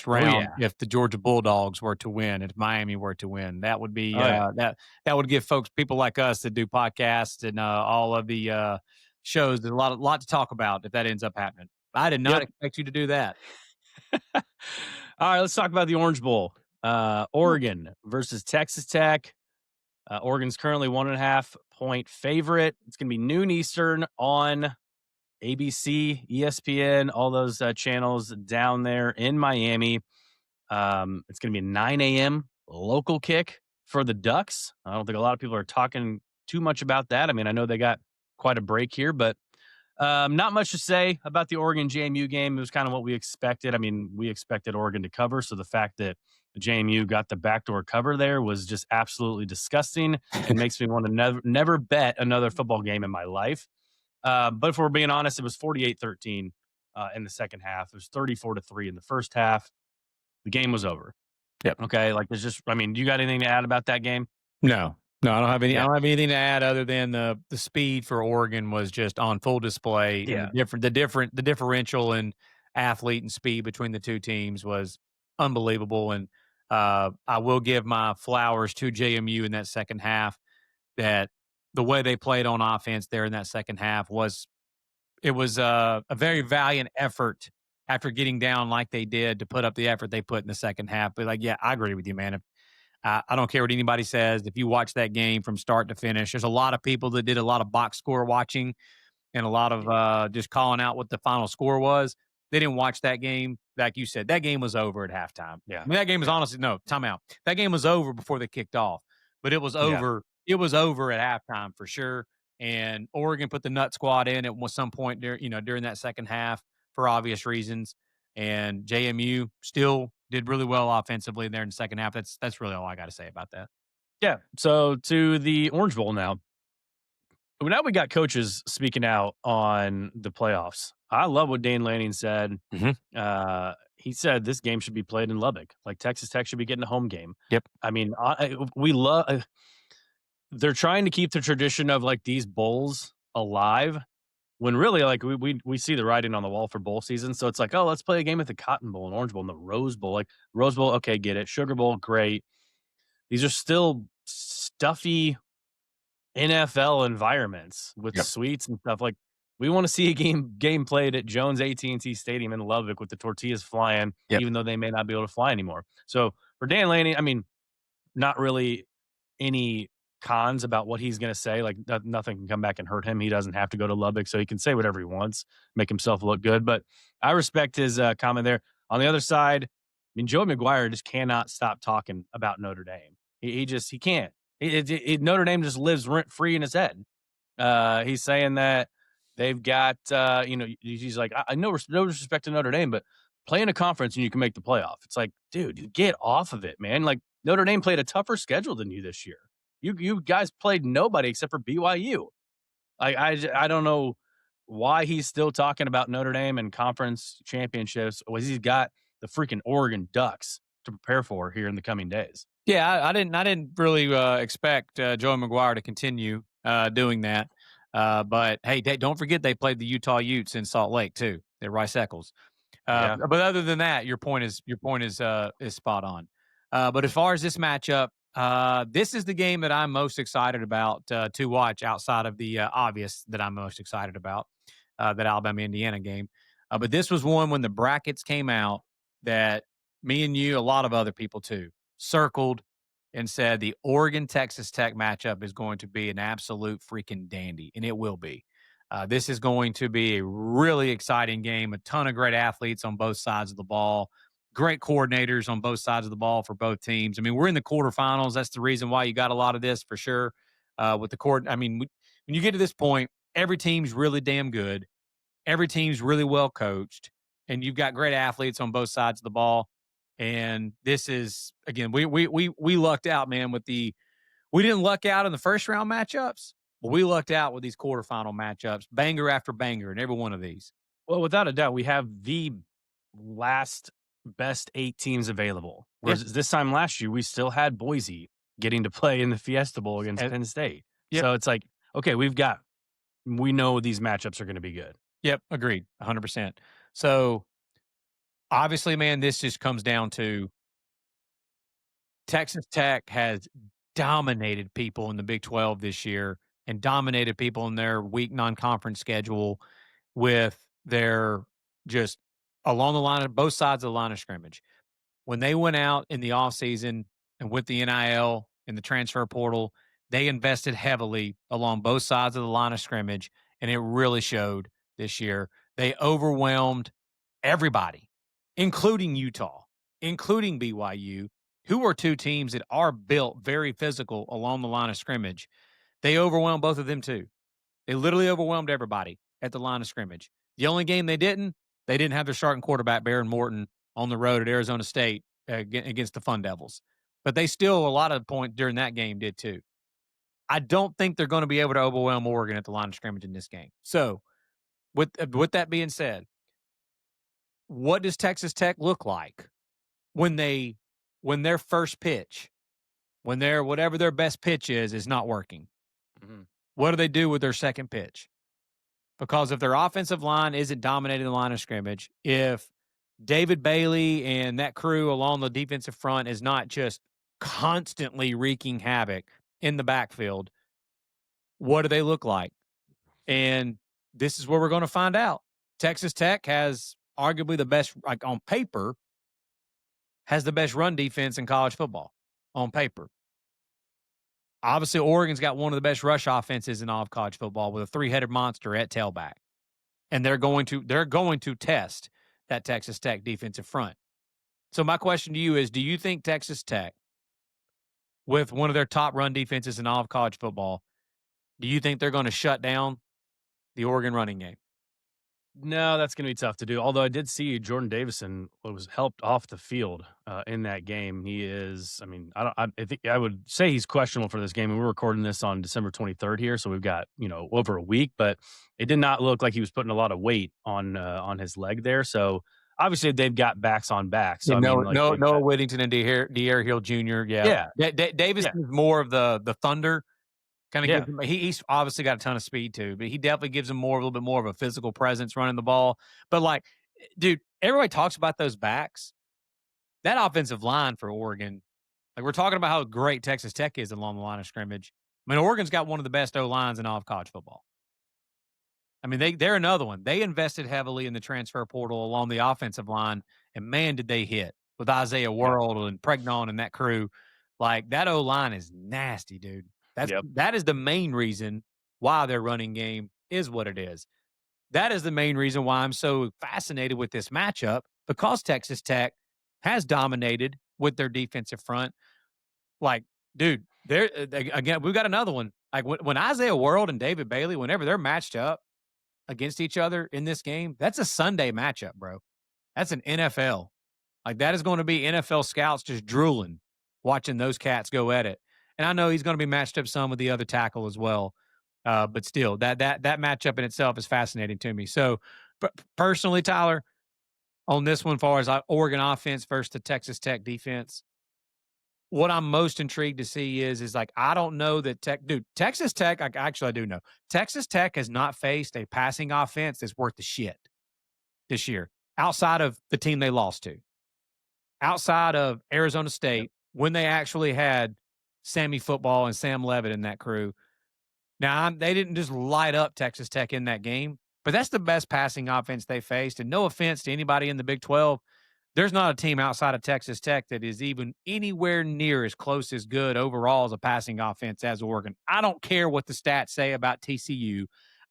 round Yeah. if the Georgia Bulldogs were to win, if Miami were to win. That would be that would give people like us that do podcasts and all of the shows a lot to talk about if that ends up happening. I did not expect you to do that. All right, let's talk about the Orange Bowl. Oregon versus Texas Tech. Oregon's currently 1.5-point favorite. It's going to be noon Eastern on ABC, ESPN, all those channels down there in Miami. It's going to be a 9 a.m. local kick for the Ducks. I don't think a lot of people are talking too much about that. I mean, I know they got quite a break here, but not much to say about the Oregon JMU game. It was kind of what we expected. I mean, we expected Oregon to cover, so the fact that the JMU got the backdoor cover there was just absolutely disgusting and makes me want to never bet another football game in my life. But if we're being honest, it was 48-13 in the second half. It was 34-3 in the first half. The game was over. Yep. Okay. Like there's just, I mean, you got anything to add about that game? No, I don't have any. Yeah. I don't have anything to add other than the speed for Oregon was just on full display. Yeah. And the differential in athlete and speed between the two teams was unbelievable. And I will give my flowers to JMU in that second half. That the way they played on offense there in that second half was a very valiant effort after getting down like they did to put up the effort they put in the second half. But like, yeah, I agree with you, man. I don't care what anybody says. If you watch that game from start to finish, there's a lot of people that did a lot of box score watching and a lot of just calling out what the final score was. They didn't watch that game. Like you said, that game was over at halftime. Yeah. I mean, that game was honestly, no, timeout. That game was over before they kicked off, but it was over. Yeah. It was over at halftime for sure. And Oregon put the nut squad in at some point during that second half for obvious reasons. And JMU still did really well offensively there in the second half. That's really all I got to say about that. Yeah. So to the Orange Bowl now. Now we got coaches speaking out on the playoffs. I love what Dane Lanning said. Mm-hmm. He said this game should be played in Lubbock. Like Texas Tech should be getting a home game. Yep. I mean, we love. They're trying to keep the tradition of like these bowls alive. When really, like we see the writing on the wall for bowl season. So it's like, oh, let's play a game at the Cotton Bowl and Orange Bowl and the Rose Bowl. Like Rose Bowl, okay, get it. Sugar Bowl, great. These are still stuffy NFL environments with suites and stuff. Like we want to see a game played at Jones AT&T Stadium in Lubbock with the tortillas flying, even though they may not be able to fly anymore. So for Dan Lanning, I mean, not really any cons about what he's going to say. Like nothing can come back and hurt him. He doesn't have to go to Lubbock, so he can say whatever he wants, make himself look good. But I respect his comment there. On the other side, I mean, Joey McGuire just cannot stop talking about Notre Dame. He can't. Notre Dame just lives rent free in his head. He's saying that They've got, he's like, I know no disrespect to Notre Dame, but play in a conference and you can make the playoff. It's like, dude, get off of it, man. Like Notre Dame played a tougher schedule than you this year. You guys played nobody except for BYU. I don't know why he's still talking about Notre Dame and conference championships. Was he's got the freaking Oregon Ducks to prepare for here in the coming days. Yeah, I didn't really expect Joey McGuire to continue doing that. But hey, don't forget they played the Utah Utes in Salt Lake too at Rice Eccles. Yeah. But other than that, your point is spot on. But as far as this matchup, this is the game that I'm most excited about to watch outside of the obvious that I'm most excited about, that Alabama Indiana game. But this was one when the brackets came out that me and you, a lot of other people too, circled and said the Oregon Texas Tech matchup is going to be an absolute freaking dandy, and it will be. This is going to be a really exciting game. A ton of great athletes on both sides of the ball, great coordinators on both sides of the ball for both teams. I mean, we're in the quarterfinals. That's the reason why you got a lot of this for sure. With the court, I mean, when you get to this point, every team's really damn good. Every team's really well coached, and you've got great athletes on both sides of the ball. And this is again, we lucked out, man. We didn't luck out in the first round matchups, but we lucked out with these quarterfinal matchups, banger after banger, in every one of these. Well, without a doubt, we have the last best 8 teams available. Whereas this time last year, we still had Boise getting to play in the Fiesta Bowl against Penn State. Yep. So it's like, okay, we know these matchups are going to be good. Yep, agreed, 100%. So obviously, man, this just comes down to Texas Tech has dominated people in the Big 12 this year and dominated people in their week non-conference schedule with their just along the line of both sides of the line of scrimmage. When they went out in the offseason and with the NIL and the transfer portal, they invested heavily along both sides of the line of scrimmage, and it really showed this year. They overwhelmed everybody, including Utah, including BYU, who are two teams that are built very physical along the line of scrimmage. They overwhelmed both of them too. They literally overwhelmed everybody at the line of scrimmage. The only game they didn't have their starting quarterback, Baron Morton, on the road at Arizona State against the Fun Devils. But they still, a lot of points during that game, did too. I don't think they're going to be able to overwhelm Oregon at the line of scrimmage in this game. So, with that being said, what does Texas Tech look like when their first pitch, when their whatever their best pitch is not working? Mm-hmm. What do they do with their second pitch? Because if their offensive line isn't dominating the line of scrimmage, if David Bailey and that crew along the defensive front is not just constantly wreaking havoc in the backfield, what do they look like? And this is where we're going to find out. Texas Tech has arguably the best, like on paper, has the best run defense in college football on paper. Obviously, Oregon's got one of the best rush offenses in all of college football with a 3-headed monster at tailback. And they're going to test that Texas Tech defensive front. So my question to you is, do you think Texas Tech, with one of their top run defenses in all of college football, do you think they're going to shut down the Oregon running game? No, that's going to be tough to do. Although I did see Jordan Davison was helped off the field in that game. He is, I mean, I think I would say he's questionable for this game. And we're recording this on December 23rd here, so we've got over a week. But it did not look like he was putting a lot of weight on his leg there. So obviously they've got backs on backs. So, Noah Whittington and De'Aaron Hill Jr. Yeah. Davis is more of the thunder. Kind of gives him, he's obviously got a ton of speed too, but he definitely gives him a little bit more of a physical presence running the ball. But like, dude, everybody talks about those backs. That offensive line for Oregon, like we're talking about how great Texas Tech is along the line of scrimmage. I mean, Oregon's got one of the best O-lines in all of college football. I mean, they're another one. They invested heavily in the transfer portal along the offensive line, and man, did they hit with Isaiah World and Pregnon and that crew. Like that O-line is nasty, dude. That is the main reason why their running game is what it is. That is the main reason why I'm so fascinated with this matchup, because Texas Tech has dominated with their defensive front. Like, dude, again, we've got another one. Like when Isaiah World and David Bailey, whenever they're matched up, against each other in this game, that's a Sunday matchup, bro. That's an NFL. Like, that is going to be NFL scouts just drooling watching those cats go at it. And I know he's going to be matched up some with the other tackle as well. But still, that matchup in itself is fascinating to me. So, personally, Tyler, on this one, as far as Oregon offense versus the Texas Tech defense, what I'm most intrigued to see is like, I don't know that Texas Tech, I do know. Texas Tech has not faced a passing offense that's worth the shit this year, outside of the team they lost to, outside of Arizona State, when they actually had Sammy Football and Sam Levitt in that crew. Now, they didn't just light up Texas Tech in that game, but that's the best passing offense they faced. And no offense to anybody in the Big 12, there's not a team outside of Texas Tech that is even anywhere near as close as good overall as a passing offense as Oregon. I don't care what the stats say about TCU.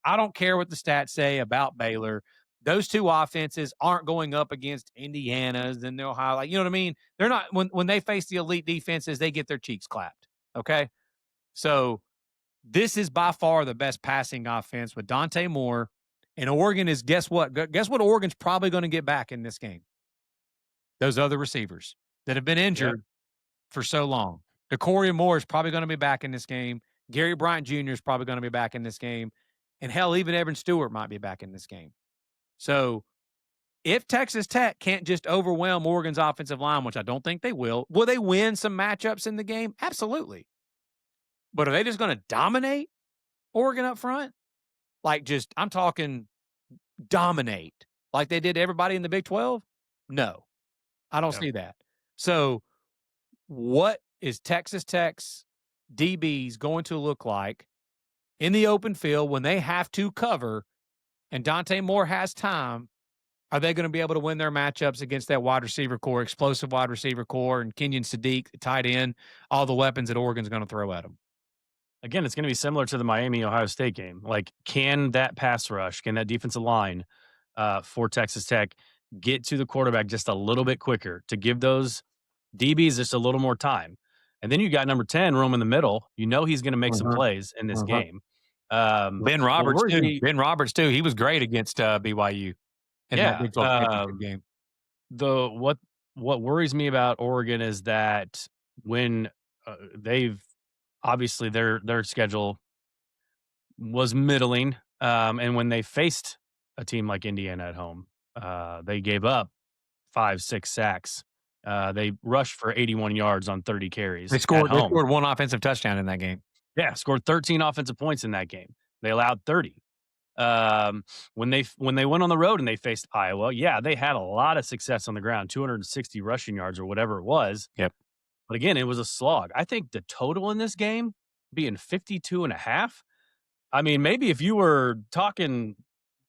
I don't care what the stats say about Baylor. Those two offenses aren't going up against Indiana's and Ohio. Like, you know what I mean? They're not when they face the elite defenses, they get their cheeks clapped. Okay. So this is by far the best passing offense with Dante Moore. And Oregon is, guess what? Guess what Oregon's probably going to get back in this game? Those other receivers that have been injured for so long. DeCorian Moore is probably going to be back in this game. Gary Bryant Jr. is probably going to be back in this game. And hell, even Evan Stewart might be back in this game. So if Texas Tech can't just overwhelm Oregon's offensive line, which I don't think they will they win some matchups in the game? Absolutely. But are they just going to dominate Oregon up front? Like, just, I'm talking dominate like they did everybody in the Big 12? No, I don't see that. So what is Texas Tech's DBs going to look like in the open field when they have to cover and Dante Moore has time? Are they going to be able to win their matchups against that wide receiver core, explosive wide receiver core, and Kenyon Sadiq, the tight end, all the weapons that Oregon's going to throw at them? Again, it's going to be similar to the Miami-Ohio State game. Like, can that pass rush, can that defensive line for Texas Tech get to the quarterback just a little bit quicker to give those DBs just a little more time? And then you got number 10, roam in the middle. You know he's going to make some plays in this game. Ben Roberts, too. Ben Roberts, too. He was great against BYU in that Big 12 championship game. What worries me about Oregon is that when they've obviously their schedule was middling, and when they faced a team like Indiana at home, they gave up 5-6 sacks. They rushed for 81 yards on 30 carries. They scored one offensive touchdown in that game. Yeah, scored 13 offensive points in that game. They allowed 30. When they went on the road and they faced Iowa, yeah, they had a lot of success on the ground, 260 rushing yards or whatever it was. Yep. But again, it was a slog. I think the total in this game being 52.5. I mean, maybe if you were talking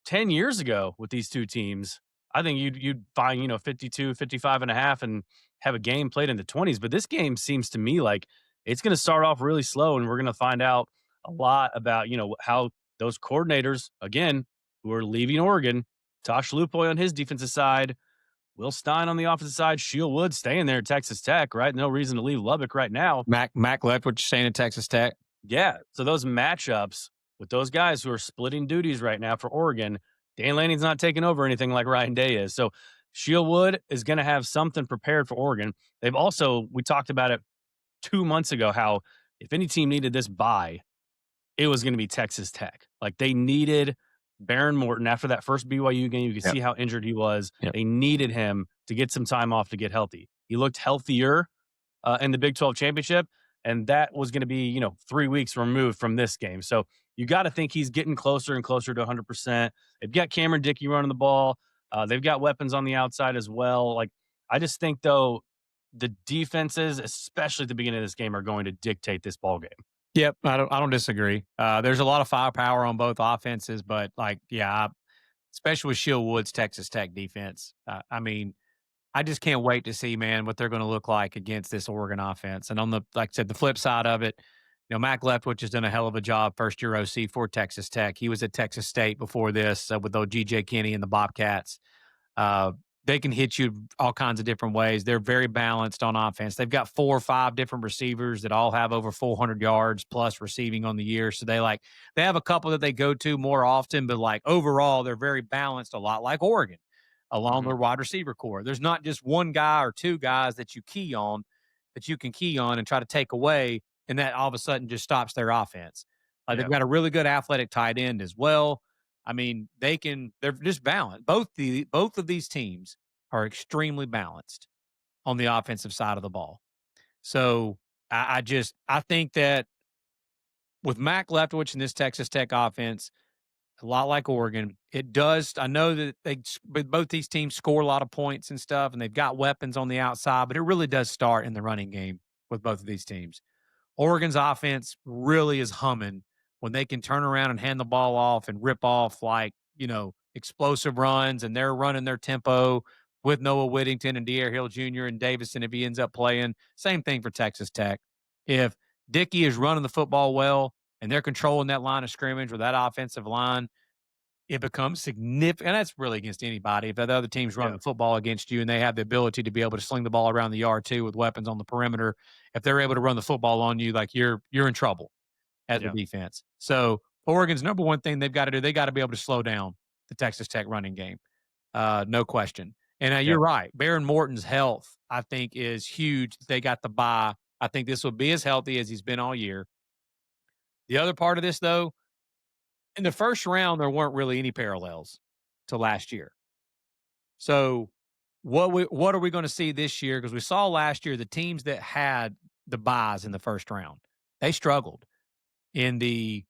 10 years ago with these two teams, I think you'd find, 52, 55.5 and have a game played in the 20s. But this game seems to me like it's going to start off really slow, and we're going to find out a lot about, how those coordinators, again, who are leaving Oregon, Tosh Lupoy on his defensive side, Will Stein on the offensive side, Shield Wood staying there at Texas Tech, right? No reason to leave Lubbock right now. Mac Leftwich staying at Texas Tech. Yeah. So those matchups with those guys who are splitting duties right now for Oregon, Dan Lanning's not taking over anything like Ryan Day is. So Shield Wood is going to have something prepared for Oregon. They've also, we talked about it 2 months ago, how if any team needed this bye, it was going to be Texas Tech. Like, they needed Baron Morton after that first BYU game. You could see how injured he was. They needed him to get some time off to get healthy. He looked healthier in the Big 12 championship, and that was going to be, 3 weeks removed from this game. So you got to think he's getting closer and closer to 100%. They've got Cameron Dickey running the ball. They've got weapons on the outside as well. Like, I just think, though, the defenses, especially at the beginning of this game, are going to dictate this ball game. Yep, I don't disagree. There's a lot of firepower on both offenses, but especially with Shield Wood's Texas Tech defense. I mean, I just can't wait to see, man, what they're going to look like against this Oregon offense. And on the, like I said, the flip side of it, Mac Leftwich has done a hell of a job, first year OC for Texas Tech. He was at Texas State before this with old G.J. Kinney and the Bobcats. they can hit you all kinds of different ways. They're very balanced on offense. They've got 4 or 5 different receivers that all have over 400 yards plus receiving on the year. So they have a couple that they go to more often, but like overall, they're very balanced, a lot like Oregon along Mhm. their wide receiver core. There's not just one guy or two guys that you can key on and try to take away, and that all of a sudden just stops their offense. They've Yeah. got a really good athletic tight end as well. I mean, they're just balanced. Both of these teams are extremely balanced on the offensive side of the ball. So I think that with Mac Leftwich and this Texas Tech offense, a lot like Oregon, it does. I know that but both these teams score a lot of points and stuff, and they've got weapons on the outside, but it really does start in the running game with both of these teams. Oregon's offense really is humming when they can turn around and hand the ball off and rip off explosive runs, and they're running their tempo with Noah Whittington and De'Aaron Hill Jr. and Davison if he ends up playing. Same thing for Texas Tech. If Dickey is running the football well and they're controlling that line of scrimmage or that offensive line, it becomes significant. And that's really against anybody. If the other team's running Yeah. the football against you and they have the ability to be able to sling the ball around the yard too with weapons on the perimeter, if they're able to run the football on you, like you're in trouble as a Yeah. defense. So Oregon's number one thing they've got to do, they got to be able to slow down the Texas Tech running game. No question. And Yeah. you're right. Baron Morton's health, I think, is huge. They got the bye. I think this will be as healthy as he's been all year. The other part of this, though, in the first round, there weren't really any parallels to last year. So what are we going to see this year? Because we saw last year the teams that had the buys in the first round, they struggled in the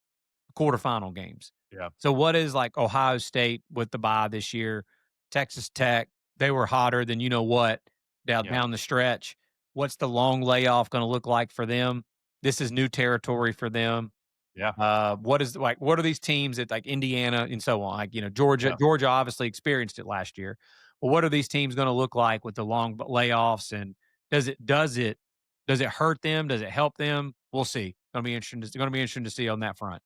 quarterfinal games. Yeah. So what is like Ohio State with the bye this year? Texas Tech, they were hotter than you know what Yeah. down the stretch. What's the long layoff going to look like for them? This is new territory for them. Yeah. What are these teams that like Indiana and so on? Like, Georgia. Yeah. Georgia obviously experienced it last year. Well, what are these teams going to look like with the long layoffs? And does it hurt them? Does it help them? We'll see. It's going to be interesting to see on that front.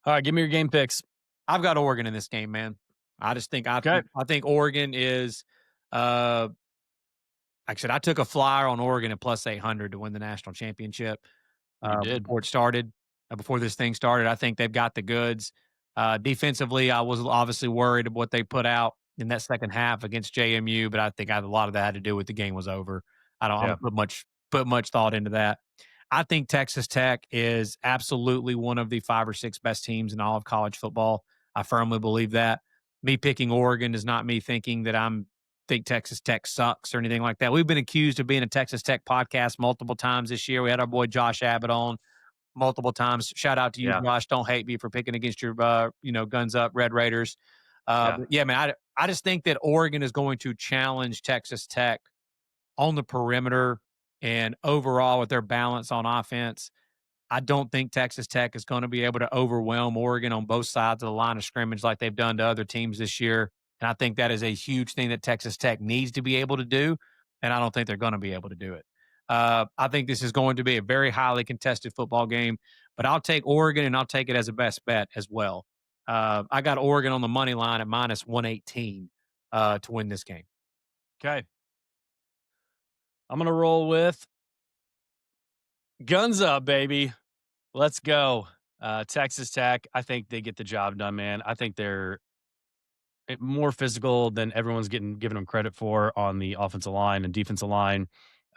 All right, give me your game picks. I've got Oregon in this game, man. I just think Okay. I think Oregon is like I said, I took a flyer on Oregon at plus 800 to win the national championship You did. before it started, before this thing started. I think they've got the goods. Defensively, I was obviously worried of what they put out in that second half against JMU, but I think a lot of that had to do with the game was over. I Yeah. don't put much thought into that. I think Texas Tech is absolutely one of the 5 or 6 best teams in all of college football. I firmly believe that. Me picking Oregon is not me thinking that think Texas Tech sucks or anything like that. We've been accused of being a Texas Tech podcast multiple times this year. We had our boy Josh Abbott on multiple times. Shout out to you, Yeah. Josh. Don't hate me for picking against your, guns up Red Raiders. Yeah. But yeah, man, I just think that Oregon is going to challenge Texas Tech on the perimeter and overall with their balance on offense. I don't think Texas Tech is going to be able to overwhelm Oregon on both sides of the line of scrimmage like they've done to other teams this year. And I think that is a huge thing that Texas Tech needs to be able to do. And I don't think they're going to be able to do it. I think this is going to be a very highly contested football game, but I'll take Oregon and I'll take it as a best bet as well. I got Oregon on the money line at minus 118 to win this game. Okay. I'm gonna roll with guns up, baby. Let's go. Texas Tech. I think they get the job done, man. I think they're more physical than everyone's giving them credit for on the offensive line and defensive line.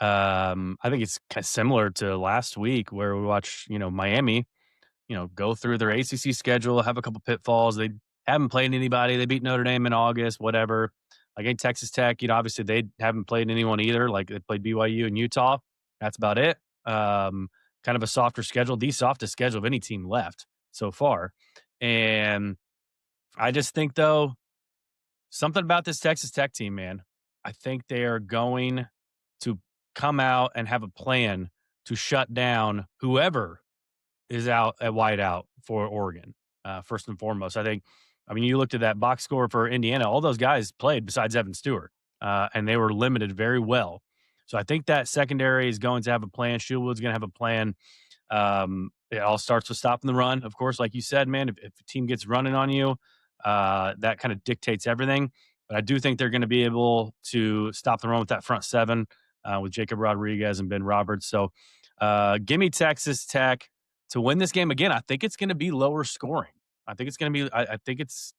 I think it's kind of similar to last week where we watched, Miami, go through their ACC schedule, have a couple pitfalls. They haven't played anybody. They beat Notre Dame in August, whatever. Like in Texas Tech, obviously they haven't played anyone either. Like they played BYU and Utah. That's about it. Kind of a softer schedule, the softest schedule of any team left so far. And I just think though, something about this Texas Tech team, man. I think they are going to come out and have a plan to shut down whoever is out at wideout for Oregon. First and foremost, you looked at that box score for Indiana. All those guys played besides Evan Stewart, and they were limited very well. So I think that secondary is going to have a plan. Shulwood's going to have a plan. It all starts with stopping the run, of course, like you said, man. If a team gets running on you, that kind of dictates everything. but I do think they're going to be able to stop the run with that front seven with Jacob Rodriguez and Ben Roberts. So give me Texas Tech to win this game. Again, I think it's going to be lower scoring. I think it's going to be, I think it's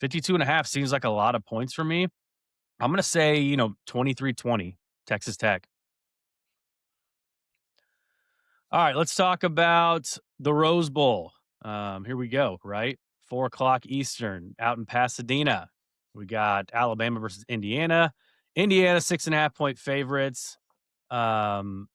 52.5 seems like a lot of points for me. I'm going to say, 23-20, Texas Tech. All right, let's talk about the Rose Bowl. Here we go, right? 4:00 Eastern out in Pasadena. We got Alabama versus Indiana. Indiana, 6.5 point favorites. Um,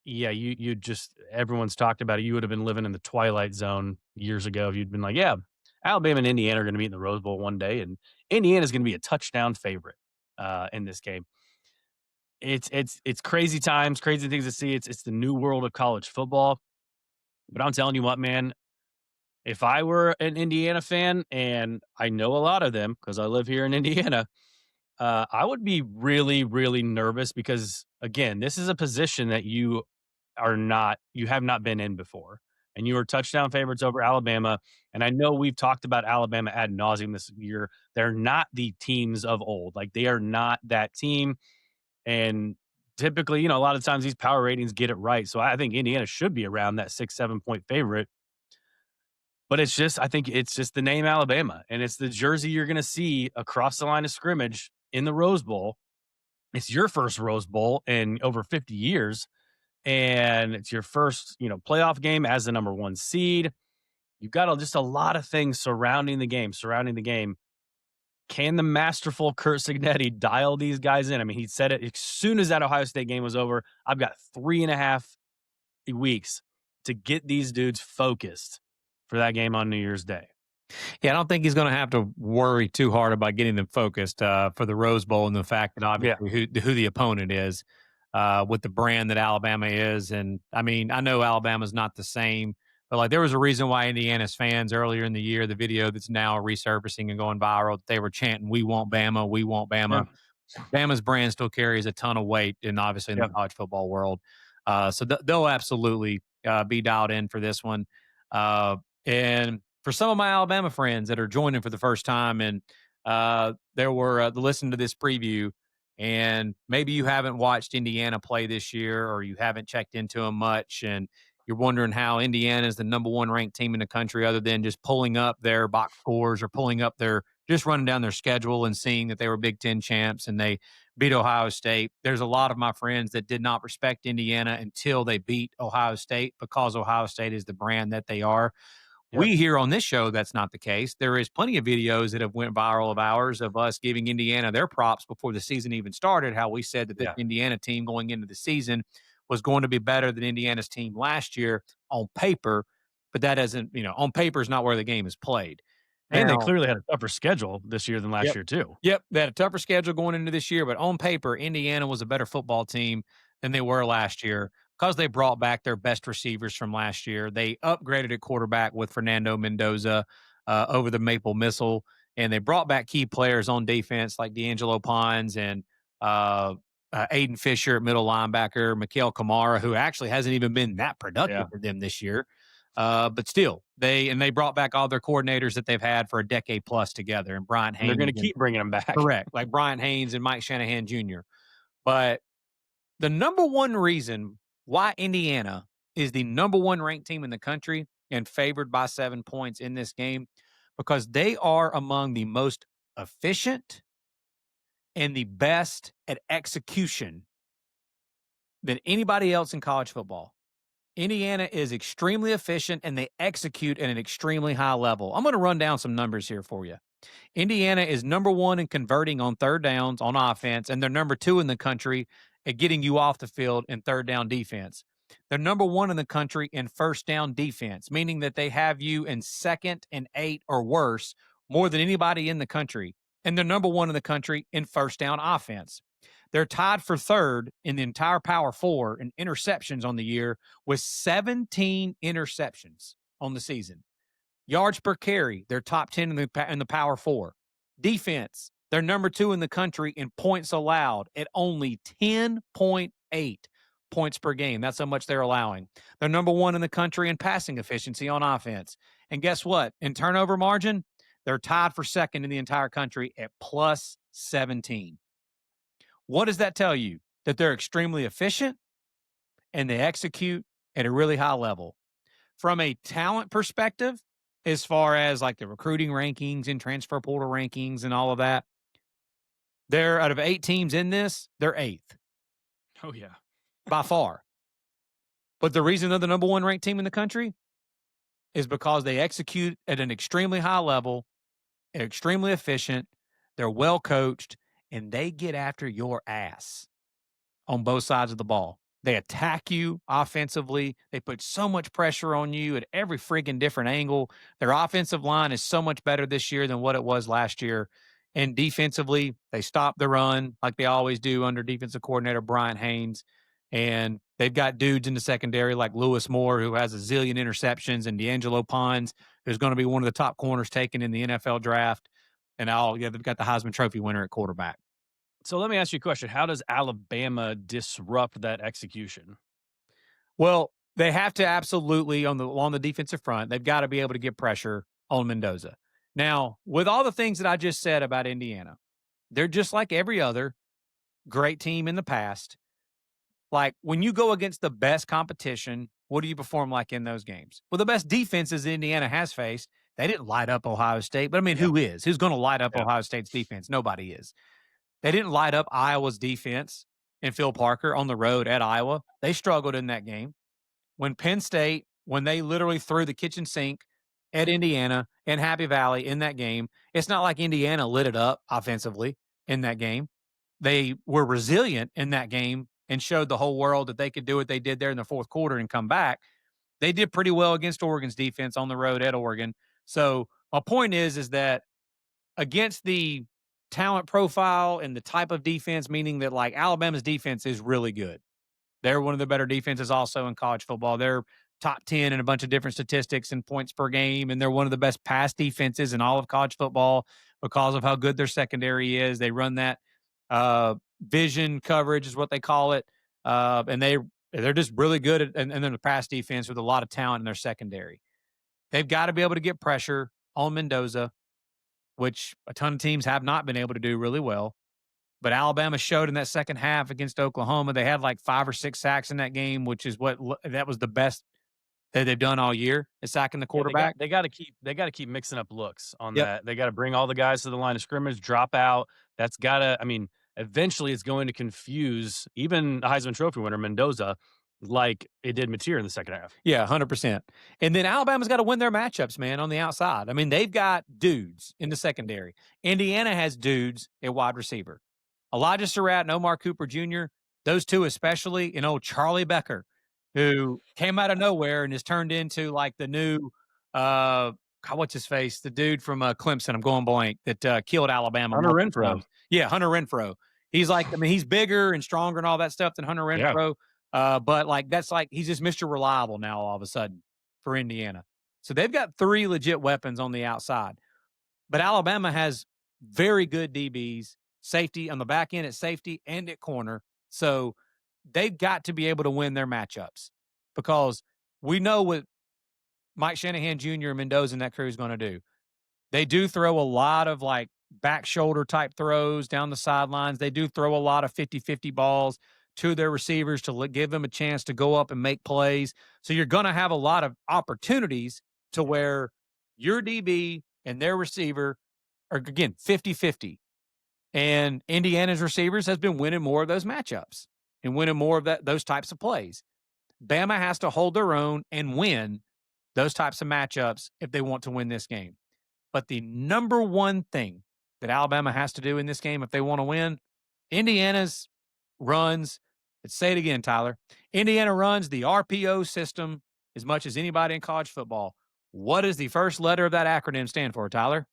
yeah, you just everyone's talked about it. You would have been living in the twilight zone years ago if you'd been like, yeah, Alabama and Indiana are going to meet in the Rose Bowl one day, and Indiana is going to be a touchdown favorite in this game. It's crazy times, crazy things to see. It's the new world of college football. But I'm telling you what, man, if I were an Indiana fan, and I know a lot of them because I live here in Indiana, I would be really, really nervous because again, this is a position that you have not been in before. And you are touchdown favorites over Alabama. And I know we've talked about Alabama ad nauseum this year. They're not the teams of old. Like they are not that team. And typically, a lot of times these power ratings get it right. So I think Indiana should be around that 6, 7 point favorite. But I think it's just the name Alabama, and it's the jersey you're going to see across the line of scrimmage in the Rose Bowl. It's your first Rose Bowl in over 50 years, and it's your first, playoff game as the number one seed. You've got just a lot of things surrounding the game. Can the masterful Kurt Signetti dial these guys in? I mean, he said it as soon as that Ohio State game was over. I've got 3.5 weeks to get these dudes focused for that game on New Year's Day. Yeah, I don't think he's going to have to worry too hard about getting them focused for the Rose Bowl and the fact that obviously who the opponent is with the brand that Alabama is. And I mean, I know Alabama's not the same, but like there was a reason why Indiana's fans earlier in the year, the video that's now resurfacing and going viral, they were chanting, "We want Bama, we want Bama." Yeah. Bama's brand still carries a ton of weight, and obviously in the college football world. So they'll absolutely be dialed in for this one. And for some of my Alabama friends that are joining for the first time, and there were listen to this preview, and maybe you haven't watched Indiana play this year, or you haven't checked into them much, and you're wondering how Indiana is the number one ranked team in the country, other than just pulling up their box scores or pulling up just running down their schedule and seeing that they were Big Ten champs and they beat Ohio State. There's a lot of my friends that did not respect Indiana until they beat Ohio State because Ohio State is the brand that they are. We here on this show, that's not the case. There is plenty of videos that have went viral of ours of us giving Indiana their props before the season even started, how we said that this Indiana team going into the season was going to be better than Indiana's team last year on paper, but that doesn't, on paper is not where the game is played. And they clearly had a tougher schedule this year than last year, too. Yep. They had a tougher schedule going into this year, but on paper, Indiana was a better football team than they were last year because they brought back their best receivers from last year. They upgraded at quarterback with Fernando Mendoza over the Maple Missile, and they brought back key players on defense like D'Angelo Pons and Aiden Fisher at middle linebacker, Mikael Kamara, who actually hasn't even been that productive for them this year. But still, they brought back all their coordinators that they've had for a decade plus together, and Bryant Haynes. They're going to keep bringing them back. Correct, like Bryant Haynes and Mike Shanahan Jr. But the number one reason why Indiana is the number one ranked team in the country and favored by 7 points in this game, because they are among the most efficient and the best at execution than anybody else in college football. Indiana is extremely efficient and they execute at an extremely high level. I'm going to run down some numbers here for you. Indiana is number one in converting on third downs on offense, and they're number two in the country at getting you off the field in third down defense. They're number one in the country in first down defense, meaning that they have you in 2nd and 8 or worse more than anybody in the country. And they're number one in the country in first down offense. They're tied for third in the entire Power Four in interceptions on the year with 17 interceptions on the season. Yards per carry, they're top 10 in the Power Four. Defense, they're number 2 in the country in points allowed at only 10.8 points per game. That's how much they're allowing. They're number 1 in the country in passing efficiency on offense. And guess what? In turnover margin, They're tied for second in the entire country at plus 17. What does that tell you? That they're extremely efficient and they execute at a really high level. From a talent perspective, as far as like the recruiting rankings and transfer portal rankings and all of that, they're out of 8 teams in this, they're eighth Oh yeah. by far. But the reason they're the number one ranked team in the country is because they execute at an extremely high level, extremely efficient, they're well coached, and they get after your ass on both sides of the ball. They attack you offensively. They put so much pressure on you at every freaking different angle. Their offensive line is so much better this year than what it was last year. And defensively, they stop the run like they always do under defensive coordinator Brian Haynes. And they've got dudes in the secondary like Lewis Moore, who has a zillion interceptions, and D'Angelo Pons, who's going to be one of the top corners taken in the NFL draft. And they've got the Heisman Trophy winner at quarterback. So let me ask you a question. How does Alabama disrupt that execution? Well, they have to absolutely on the defensive front, they've got to be able to get pressure on Mendoza. Now, with all the things that I just said about Indiana, they're just like every other great team in the past. Like when you go against the best competition, what do you perform like in those games? Well, the best defenses Indiana has faced, they didn't light up Ohio State, but I mean, who is? Who's going to light up Ohio State's defense? Nobody is. They didn't light up Iowa's defense and Phil Parker on the road at Iowa. They struggled in that game. When Penn State, when they literally threw the kitchen sink at Indiana and Happy Valley in that game, it's not like Indiana lit it up offensively in that game. They were resilient in that game and showed the whole world that they could do what they did there in the fourth quarter and come back. They did pretty well against Oregon's defense on the road at Oregon. So my point is that against the talent profile and the type of defense, meaning that like Alabama's defense is really good. They're one of the better defenses also in college football. They're top 10 in a bunch of different statistics and points per game, and they're one of the best pass defenses in all of college football because of how good their secondary is. They run that vision coverage is what they call it, and they're just really good at, and then the pass defense with a lot of talent in their secondary. They've got to be able to get pressure on Mendoza, which a ton of teams have not been able to do really well. But Alabama showed in that second half against Oklahoma. They had like 5 or 6 sacks in that game, which is that was the best that they've done all year is sacking the quarterback. Yeah, they got to keep mixing up looks on that. They got to bring all the guys to the line of scrimmage, drop out. That's got to. I mean, eventually it's going to confuse even a Heisman Trophy winner Mendoza, like it did Mateer in the second half. Yeah, 100%. And then Alabama's got to win their matchups, man, on the outside. I mean, they've got dudes in the secondary. Indiana has dudes at wide receiver. Elijah Surratt and Omar Cooper Jr., those two especially, and old Charlie Becker, who came out of nowhere and has turned into like the new, what's his face? The dude from Clemson, I'm going blank, that killed Alabama. Hunter Renfrow. Yeah, Hunter Renfrow. He's like, I mean, he's bigger and stronger and all that stuff than Hunter Renfrow. Yeah. But like, that's like, he's just Mr. Reliable now all of a sudden for Indiana. So they've got 3 legit weapons on the outside. But Alabama has very good DBs. Safety on the back end at safety and at corner. So they've got to be able to win their matchups because we know what Mike Shanahan Jr. and Mendoza and that crew is going to do. They do throw a lot of like back shoulder type throws down the sidelines. They do throw a lot of 50-50 balls to their receivers to give them a chance to go up and make plays. So you're going to have a lot of opportunities to where your DB and their receiver are, again, 50-50. And Indiana's receivers has been winning more of those matchups and winning more of those types of plays. Bama has to hold their own and win those types of matchups if they want to win this game. But the number one thing that Alabama has to do in this game if they want to win, Indiana's runs, let's say it again, Tyler. Indiana runs the RPO system as much as anybody in college football. What does the first letter of that acronym stand for, Tyler?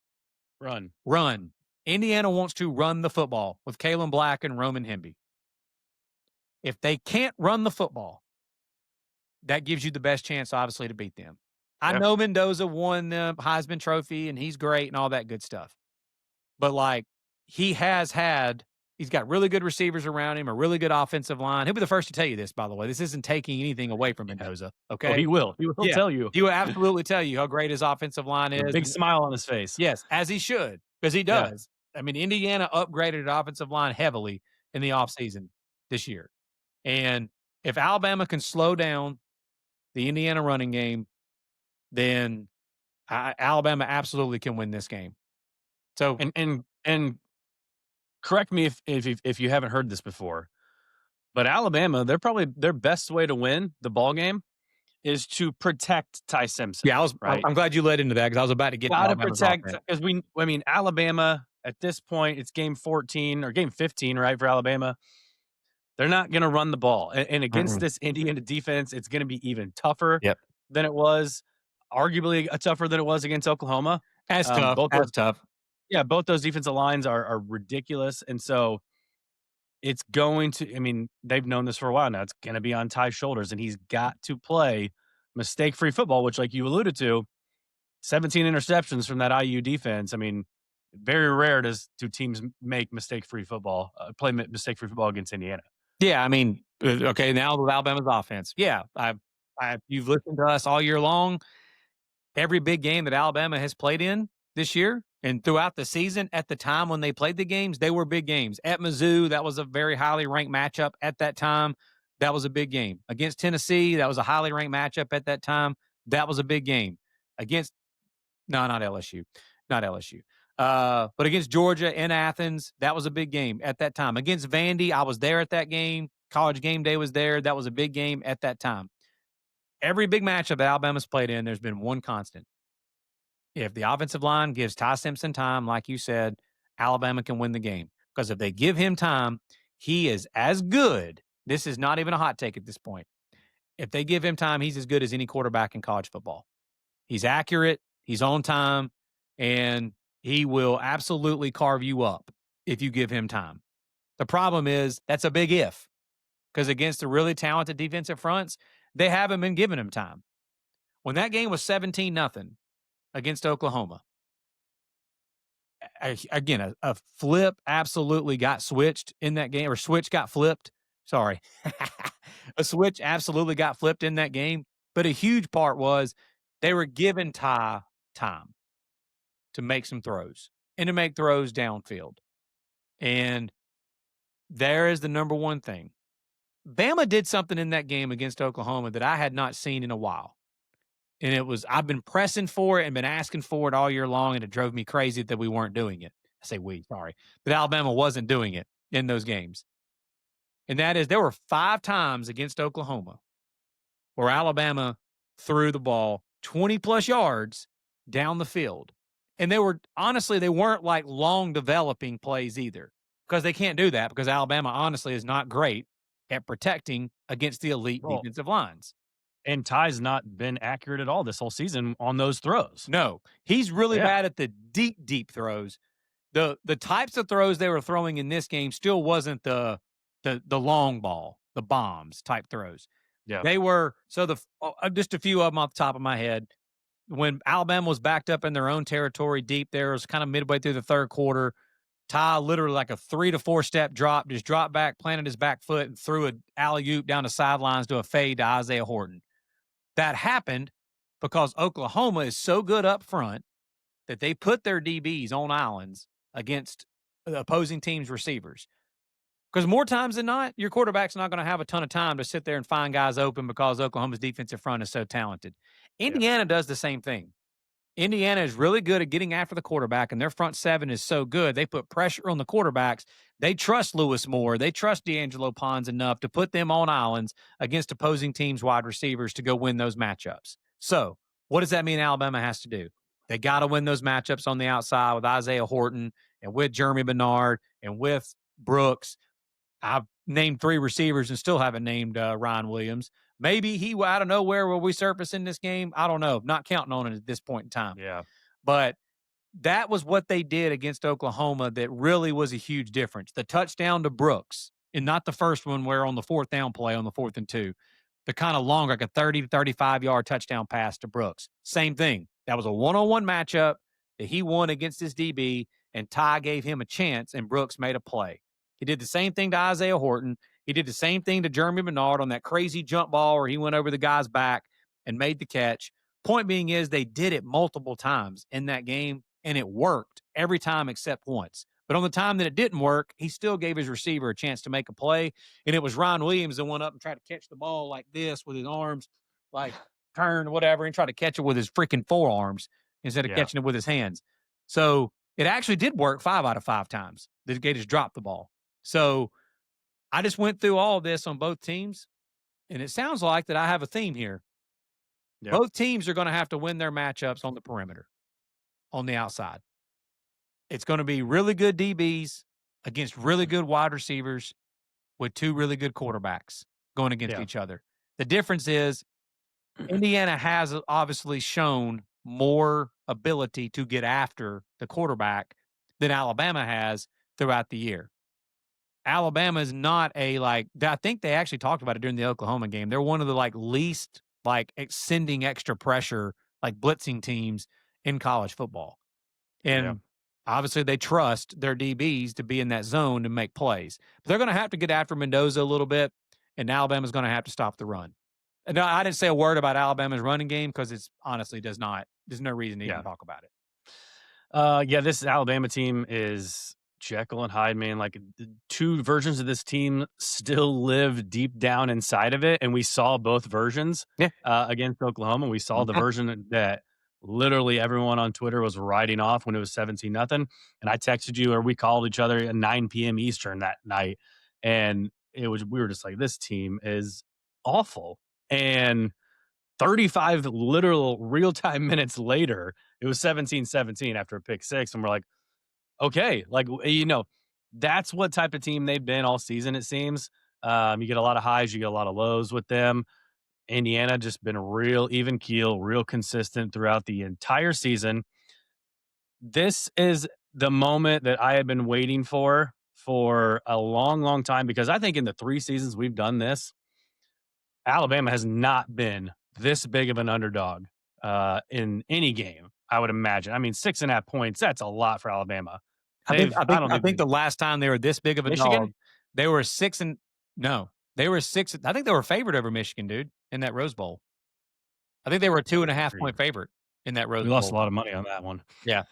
Run. Run. Indiana wants to run the football with Kaylin Black and Roman Hemby. If they can't run the football, that gives you the best chance, obviously, to beat them. I know Mendoza won the Heisman Trophy, and he's great and all that good stuff. But, like, he's He's got really good receivers around him, a really good offensive line. He'll be the first to tell you this, by the way. This isn't taking anything away from Mendoza, Oh, okay? he will. He will Yeah. tell you. He will absolutely tell you how great his offensive line A is. big smile on his face. Yes, as he should, because he Yeah. does. I mean, Indiana upgraded the offensive line heavily in the offseason this year. And if Alabama can slow down the Indiana running game, then Alabama absolutely can win this game. So, And correct me if you haven't heard this before, but Alabama, they're probably their best way to win the ball game is to protect Ty Simpson. yeah, Right. I'm glad you led into that because I was about to get to Got to Alabama's protect offense. because I mean, Alabama at this point, it's game 14 or game 15, right, for Alabama. They're not going to run the ball. And against Mm-mm. this Indiana defense, it's going to be even tougher Yep. than it was, arguably tougher than it was against Oklahoma. As tough, Both as those, tough. yeah, both those defensive lines are ridiculous. And so it's going to, I mean, they've known this for a while now. It's going to be on Ty's shoulders, and he's got to play mistake free football, which, like you alluded to, 17 interceptions from that IU defense. I mean, very rare do teams make mistake free football, play mistake free football against Indiana. Yeah, I mean, okay, now with Alabama's offense. Yeah, you've listened to us all year long. Every big game that Alabama has played in this year and throughout the season, at the time when they played the games, they were big games. At Mizzou, that was a very highly ranked matchup at that time. That was a big game. Against Tennessee, that was a highly ranked matchup at that time. That was a big game. Against no, not LSU. Not LSU. But against Georgia in Athens, that was a big game at that time. Against Vandy, I was there at that game. College Game Day was there. That was a big game at that time. Every big matchup that Alabama's played in, there's been one constant. If the offensive line gives Ty Simpson time, like you said, Alabama can win the game. Because if they give him time, he is as good. This is not even a hot take at this point. If they give him time, he's as good as any quarterback in college football. He's accurate, he's on time, and he will absolutely carve you up if you give him time. The problem is that's a big if, because against the really talented defensive fronts, they haven't been giving him time. When that game was 17-0 against Oklahoma, again, a flip absolutely got switched in that game, or switch got flipped. Sorry. A switch absolutely got flipped in that game. But a huge part was they were giving Ty time to make some throws and to make throws downfield. And there is the number one thing. Bama did something in that game against Oklahoma that I had not seen in a while. And it was, I've been pressing for it and been asking for it all year long, and it drove me crazy that we weren't doing it. I say we, sorry. But Alabama wasn't doing it in those games. And that is, there were 5 times against Oklahoma where Alabama threw the ball 20-plus yards down the field. And they weren't like long developing plays either, because they can't do that, because Alabama honestly is not great at protecting against the elite defensive lines. And Ty's not been accurate at all this whole season on those throws. No, he's really bad at the deep throws. The types of throws they were throwing in this game still wasn't the long ball, the bombs type throws. Yeah. They were, just a few of them off the top of my head. When Alabama was backed up in their own territory deep there, it was kind of midway through the third quarter. Ty literally like a 3 to 4 step drop, just dropped back, planted his back foot, and threw an alley-oop down the sidelines to a fade to Isaiah Horton. That happened because Oklahoma is so good up front that they put their DBs on islands against the opposing team's receivers. Because more times than not, your quarterback's not going to have a ton of time to sit there and find guys open because Oklahoma's defensive front is so talented. Indiana does the same thing. Indiana is really good at getting after the quarterback, and their front seven is so good. They put pressure on the quarterbacks. They trust Lewis Moore. They trust D'Angelo Pons enough to put them on islands against opposing teams' wide receivers to go win those matchups. So what does that mean Alabama has to do? They got to win those matchups on the outside with Isaiah Horton and with Jeremy Bernard and with Brooks. I've named 3 receivers and still haven't named Ryan Williams. Maybe he out of nowhere will resurface in this game. I don't know. Not counting on it at this point in time. Yeah. But that was what they did against Oklahoma that really was a huge difference. The touchdown to Brooks, and not the first one where on the 4th down play on the 4th and 2, the kind of long, like a 30 to 35-yard touchdown pass to Brooks. Same thing. That was a one-on-one matchup that he won against his DB, and Ty gave him a chance, and Brooks made a play. He did the same thing to Isaiah Horton. He did the same thing to Jeremy Bernard on that crazy jump ball where he went over the guy's back and made the catch. Point being is they did it multiple times in that game, and it worked every time except once. But on the time that it didn't work, he still gave his receiver a chance to make a play. And it was Ryan Williams that went up and tried to catch the ball like this with his arms, like turned, whatever, and tried to catch it with his freaking forearms instead of Yeah. catching it with his hands. So it actually did work 5 out of 5 times. The Gators dropped the ball. So I just went through all of this on both teams, and it sounds like that I have a theme here. Yep. Both teams are going to have to win their matchups on the perimeter, on the outside. It's going to be really good DBs against really good wide receivers with 2 really good quarterbacks going against Yeah. each other. The difference is Indiana has obviously shown more ability to get after the quarterback than Alabama has throughout the year. Alabama is not I think they actually talked about it during the Oklahoma game. They're one of the least sending extra pressure, blitzing teams in college football. Yeah. And obviously they trust their DBs to be in that zone to make plays. But they're going to have to get after Mendoza a little bit, and Alabama's going to have to stop the run. And no, I didn't say a word about Alabama's running game because it's honestly there's no reason to even talk about it. Yeah, this Alabama team is Jekyll and Hyde, man. Like the 2 versions of this team still live deep down inside of it, and we saw both versions Yeah. against Oklahoma. We saw the Mhm. version that literally everyone on Twitter was writing off when it was 17-0. And I texted you, or we called each other at 9 p.m. Eastern that night, and we were just like, this team is awful. And 35 literal real-time minutes later, it was 17-17 after a pick six, and we're like, okay, that's what type of team they've been all season, it seems. You get a lot of highs, you get a lot of lows with them. Indiana just been real even keel, real consistent throughout the entire season. This is the moment that I have been waiting for a long, long time, because I think in the 3 seasons we've done this, Alabama has not been this big of an underdog in any game, I would imagine. I mean, 6.5 points, that's a lot for Alabama. I think I I think don't I think think the last time they were this big of a Michigan? dog, they were 6 and no, they were 6. I think they were favored over Michigan, dude, in that Rose Bowl. I think they were a 2.5 point favorite in that Rose We lost a Bowl. lot of money on that one. Yeah.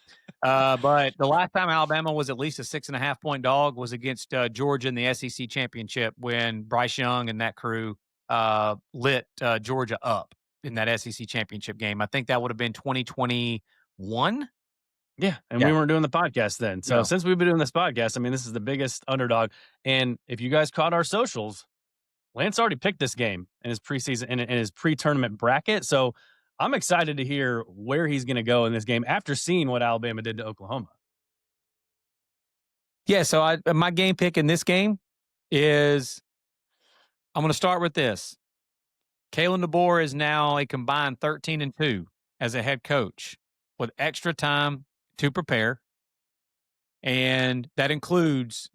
But the last time Alabama was at least a 6.5 point dog was against Georgia in the SEC championship when Bryce Young and that crew lit Georgia up in that SEC championship game. I think that would have been 2021. Yeah, and Yeah. we weren't doing the podcast then. So No. since we've been doing this podcast, I mean, this is the biggest underdog. And if you guys caught our socials, Lance already picked this game in his preseason in his pre-tournament bracket. So I'm excited to hear where he's going to go in this game after seeing what Alabama did to Oklahoma. Yeah, so my game pick in this game is I'm going to start with this. Kaylin DeBoer is now a combined 13-2 as a head coach with extra time to prepare. And that includes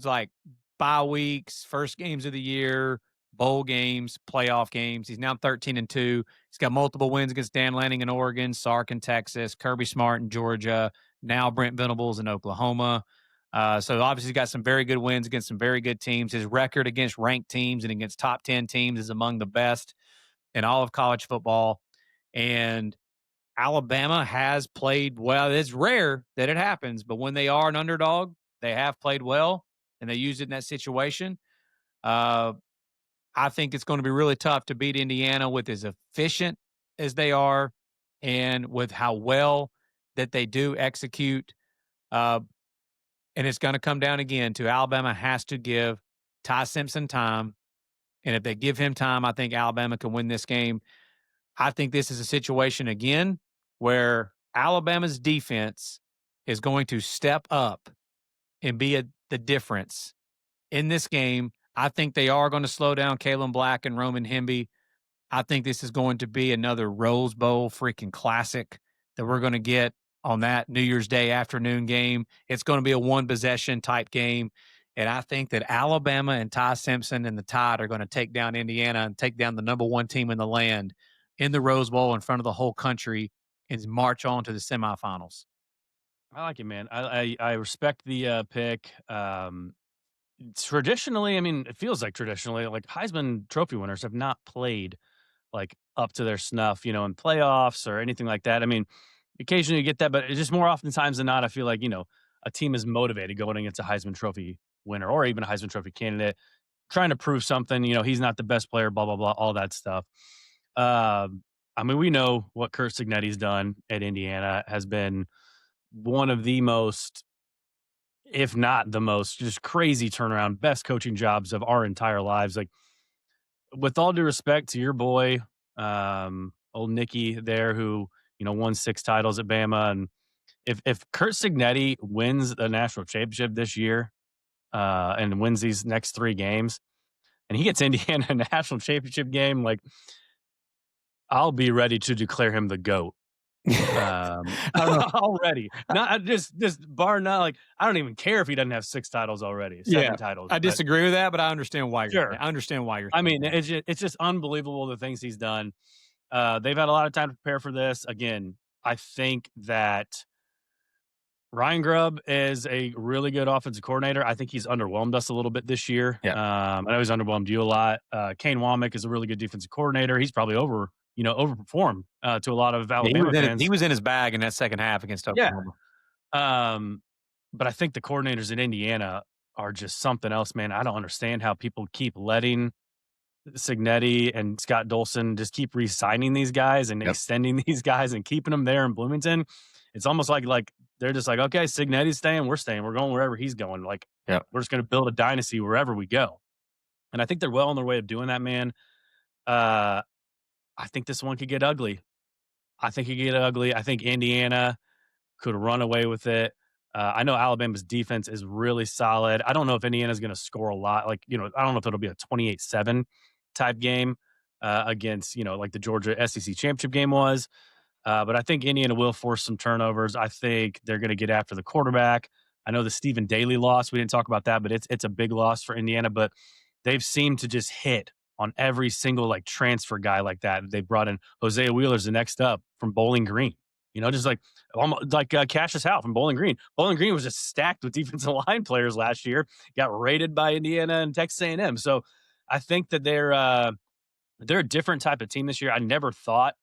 like bye weeks, first games of the year, bowl games, playoff games. He's now 13-2. He's got multiple wins against Dan Lanning in Oregon, Sark in Texas, Kirby Smart in Georgia, now Brent Venables in Oklahoma. So obviously he's got some very good wins against some very good teams. His record against ranked teams and against top 10 teams is among the best in all of college football. And Alabama has played well. It's rare that it happens, but when they are an underdog, they have played well, and they use it in that situation. I think it's going to be really tough to beat Indiana with as efficient as they are and with how well that they do execute. And it's going to come down again to Alabama has to give Ty Simpson time. And if they give him time, I think Alabama can win this game. I think this is a situation again where Alabama's defense is going to step up and be the difference in this game. I think they are going to slow down Kalen Black and Roman Hemby. I think this is going to be another Rose Bowl freaking classic that we're going to get on that New Year's Day afternoon game. It's going to be a one possession type game. And I think that Alabama and Ty Simpson and the Tide are going to take down Indiana and take down the number 1 team in the land in the Rose Bowl in front of the whole country and march on to the semifinals. I like it, man. I respect the pick. Traditionally, I mean, it feels like traditionally, like Heisman Trophy winners have not played like up to their snuff, in playoffs or anything like that. I mean, occasionally you get that, but it's just more oftentimes than not, I feel like, a team is motivated going against a Heisman Trophy winner or even a Heisman Trophy candidate, trying to prove something, he's not the best player, blah, blah, blah, all that stuff. I mean, we know what Kurt Signetti's done at Indiana has been one of the most, if not the most, just crazy turnaround, best coaching jobs of our entire lives. Like, with all due respect to your boy, old Nicky there, who won 6 titles at Bama, and if Kurt Signetti wins the national championship this year, and wins these next 3 games, and he gets Indiana a national championship game, like I'll be ready to declare him the GOAT. I don't know. Already, not just bar none. Like I don't even care if he doesn't have 6 titles already, Yeah, 7 titles, I but disagree with that, but I understand why you're saying. sure. I understand why you're I saying mean, that. it's just unbelievable the things he's done. They've had a lot of time to prepare for this. Again, I think that Ryan Grubb is a really good offensive coordinator. I think he's underwhelmed us a little bit this year. Yeah. I know he's underwhelmed you a lot. Kane Womack is a really good defensive coordinator. He's probably overperformed to a lot of Yeah, Alabama he fans. was in his bag in that second half against Yeah. Oklahoma. But I think the coordinators in Indiana are just something else, man. I don't understand how people keep letting Signetti and Scott Dolson just keep re-signing these guys and Yep. extending these guys and keeping them there in Bloomington. It's almost like they're just like, okay, Signetti's staying, we're staying, we're going wherever he's going. Like Yep. we're just going to build a dynasty wherever we go. And I think they're well on their way of doing that, man. Uh, I think this one could get ugly. I think it could get ugly. I think Indiana could run away with it. I know Alabama's defense is really solid. I don't know if Indiana's going to score a lot. Like, I don't know if it'll be a 28-7 type game against, like the Georgia SEC championship game was. But I think Indiana will force some turnovers. I think they're going to get after the quarterback. I know the Stephen Daly loss. We didn't talk about that, but it's a big loss for Indiana. But they've seemed to just hit on every single like transfer guy like that. They brought in Hosea Wheeler's the next up from Bowling Green. Just like almost like Cassius Howe from Bowling Green. Bowling Green was just stacked with defensive line players last year. Got rated by Indiana and Texas A&M. So I think that they're a different type of team this year. I never thought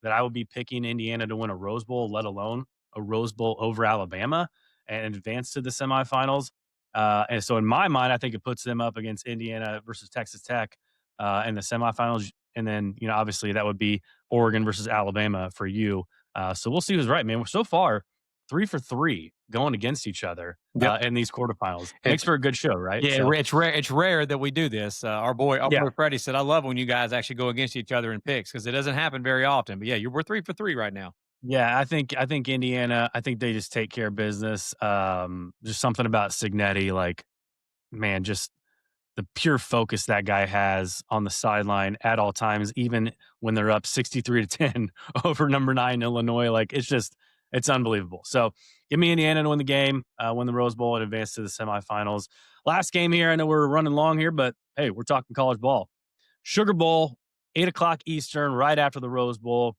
that I would be picking Indiana to win a Rose Bowl, let alone a Rose Bowl over Alabama and advance to the semifinals. And so in my mind, I think it puts them up against Indiana versus Texas Tech in the semifinals. And then, obviously that would be Oregon versus Alabama for you. So we'll see who's right, man. We're so far 3 for 3 going against each other Yep. in these quarterfinals. Makes It's for a good show, right? yeah, So it's rare. It's rare that we do this. Our boy yeah, Freddie said, "I love when you guys actually go against each other in picks because it doesn't happen very often." But yeah, we're 3 for 3 right now. yeah, I think Indiana, I think they just take care of business. Just something about Signetti, like, man, just the pure focus that guy has on the sideline at all times, even when they're up 63-10 over number 9 Illinois. Like it's unbelievable. So give me Indiana to win the game, win the Rose Bowl, and advance to the semifinals. Last game here. I know we're running long here, but hey, we're talking college ball. Sugar Bowl, 8 o'clock Eastern, right after the Rose Bowl.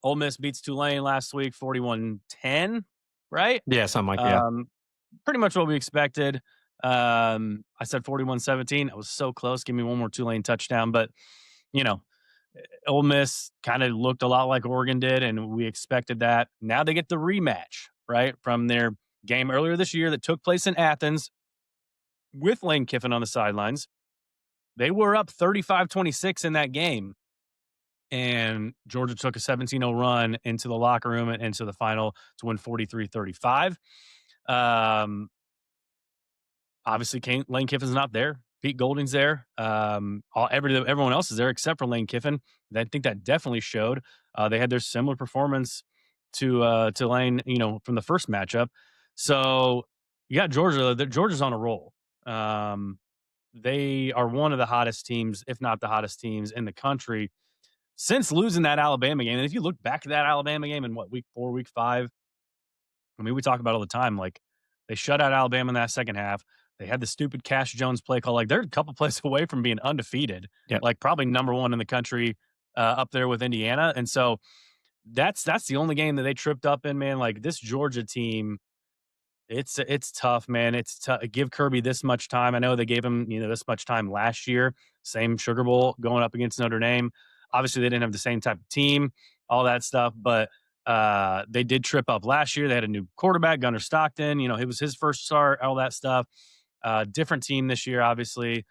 Ole Miss beats Tulane last week, 41-10, right? Yeah, something like that. Um, Pretty much what we expected. I said 41-17. I was so close. Give me one more Tulane touchdown. But, you know, Ole Miss kind of looked a lot like Oregon did, and we expected that. Now they get the rematch, right, from their game earlier this year that took place in Athens with Lane Kiffin on the sidelines. They were up 35-26 in that game, and Georgia took a 17-0 run into the locker room and into the final to win 43-35. Obviously, Lane Kiffin's not there. Pete Golding's there. Everyone else is there except for Lane Kiffin. I think that definitely showed. They had their similar performance to Lane, from the first matchup. So you got Georgia. Georgia's on a roll. They are one of the hottest teams, if not the hottest teams in the country since losing that Alabama game. And if you look back at that Alabama game in week 4, week 5, I mean, we talk about it all the time. Like they shut out Alabama in that second half. They had the stupid Cash Jones play call. Like they're a couple plays away from being undefeated. Yep. Like probably number 1 in the country up there with Indiana. And so that's the only game that they tripped up in, man. Like this Georgia team, It's tough, man. It's tough. Give Kirby this much time. I know they gave him, this much time last year. Same Sugar Bowl going up against Notre Dame. Obviously, they didn't have the same type of team, all that stuff, but they did trip up last year. They had a new quarterback, Gunnar Stockton. It was his first start, all that stuff. Different team this year, obviously.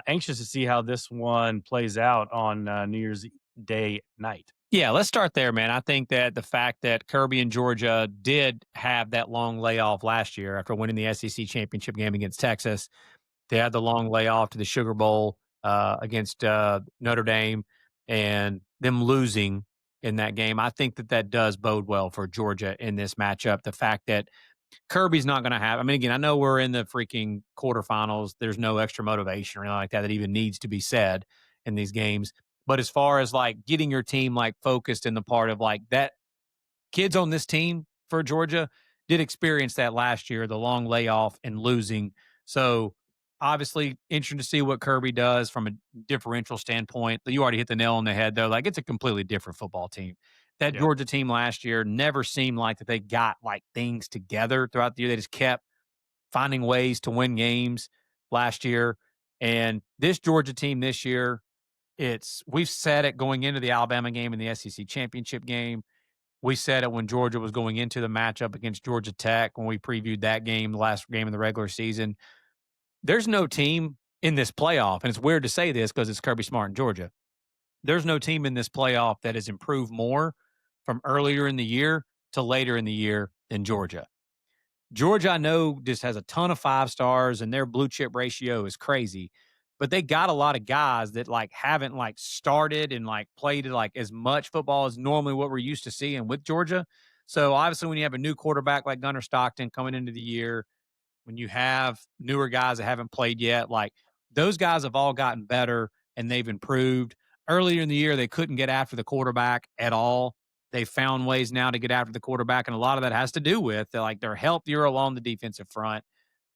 Anxious to see how this one plays out on New Year's Day night. Yeah, let's start there, man. I think that the fact that Kirby and Georgia did have that long layoff last year after winning the SEC championship game against Texas, they had the long layoff to the Sugar Bowl against Notre Dame and them losing in that game. I think that that does bode well for Georgia in this matchup. The fact that Kirby's not going to have, I mean, again, I know we're in the freaking quarterfinals. There's no extra motivation or anything like that that even needs to be said in these games. But as far as like getting your team like focused in the part of like that, kids on this team for Georgia did experience that last year, the long layoff and losing. So obviously interesting to see what Kirby does from a differential standpoint. You already hit the nail on the head though. Like it's a completely different football team. That Yeah. Georgia team last year never seemed like that they got like things together throughout the year. They just kept finding ways to win games last year. And this Georgia team this year, we've said it going into the Alabama game and the SEC championship game. We said it when Georgia was going into the matchup against Georgia Tech when we previewed that game, the last game of the regular season. There's no team in this playoff, and it's weird to say this because it's Kirby Smart in Georgia. There's no team in this playoff that has improved more from earlier in the year to later in the year than Georgia. Georgia, I know, just has a ton of 5 stars and their blue chip ratio is crazy, but they got a lot of guys that like haven't like started and like played like as much football as normally what we're used to seeing with Georgia. So obviously, when you have a new quarterback like Gunnar Stockton coming into the year, when you have newer guys that haven't played yet, like those guys have all gotten better and they've improved. Earlier in the year, they couldn't get after the quarterback at all. They found ways now to get after the quarterback, and a lot of that has to do with like they're healthier along the defensive front.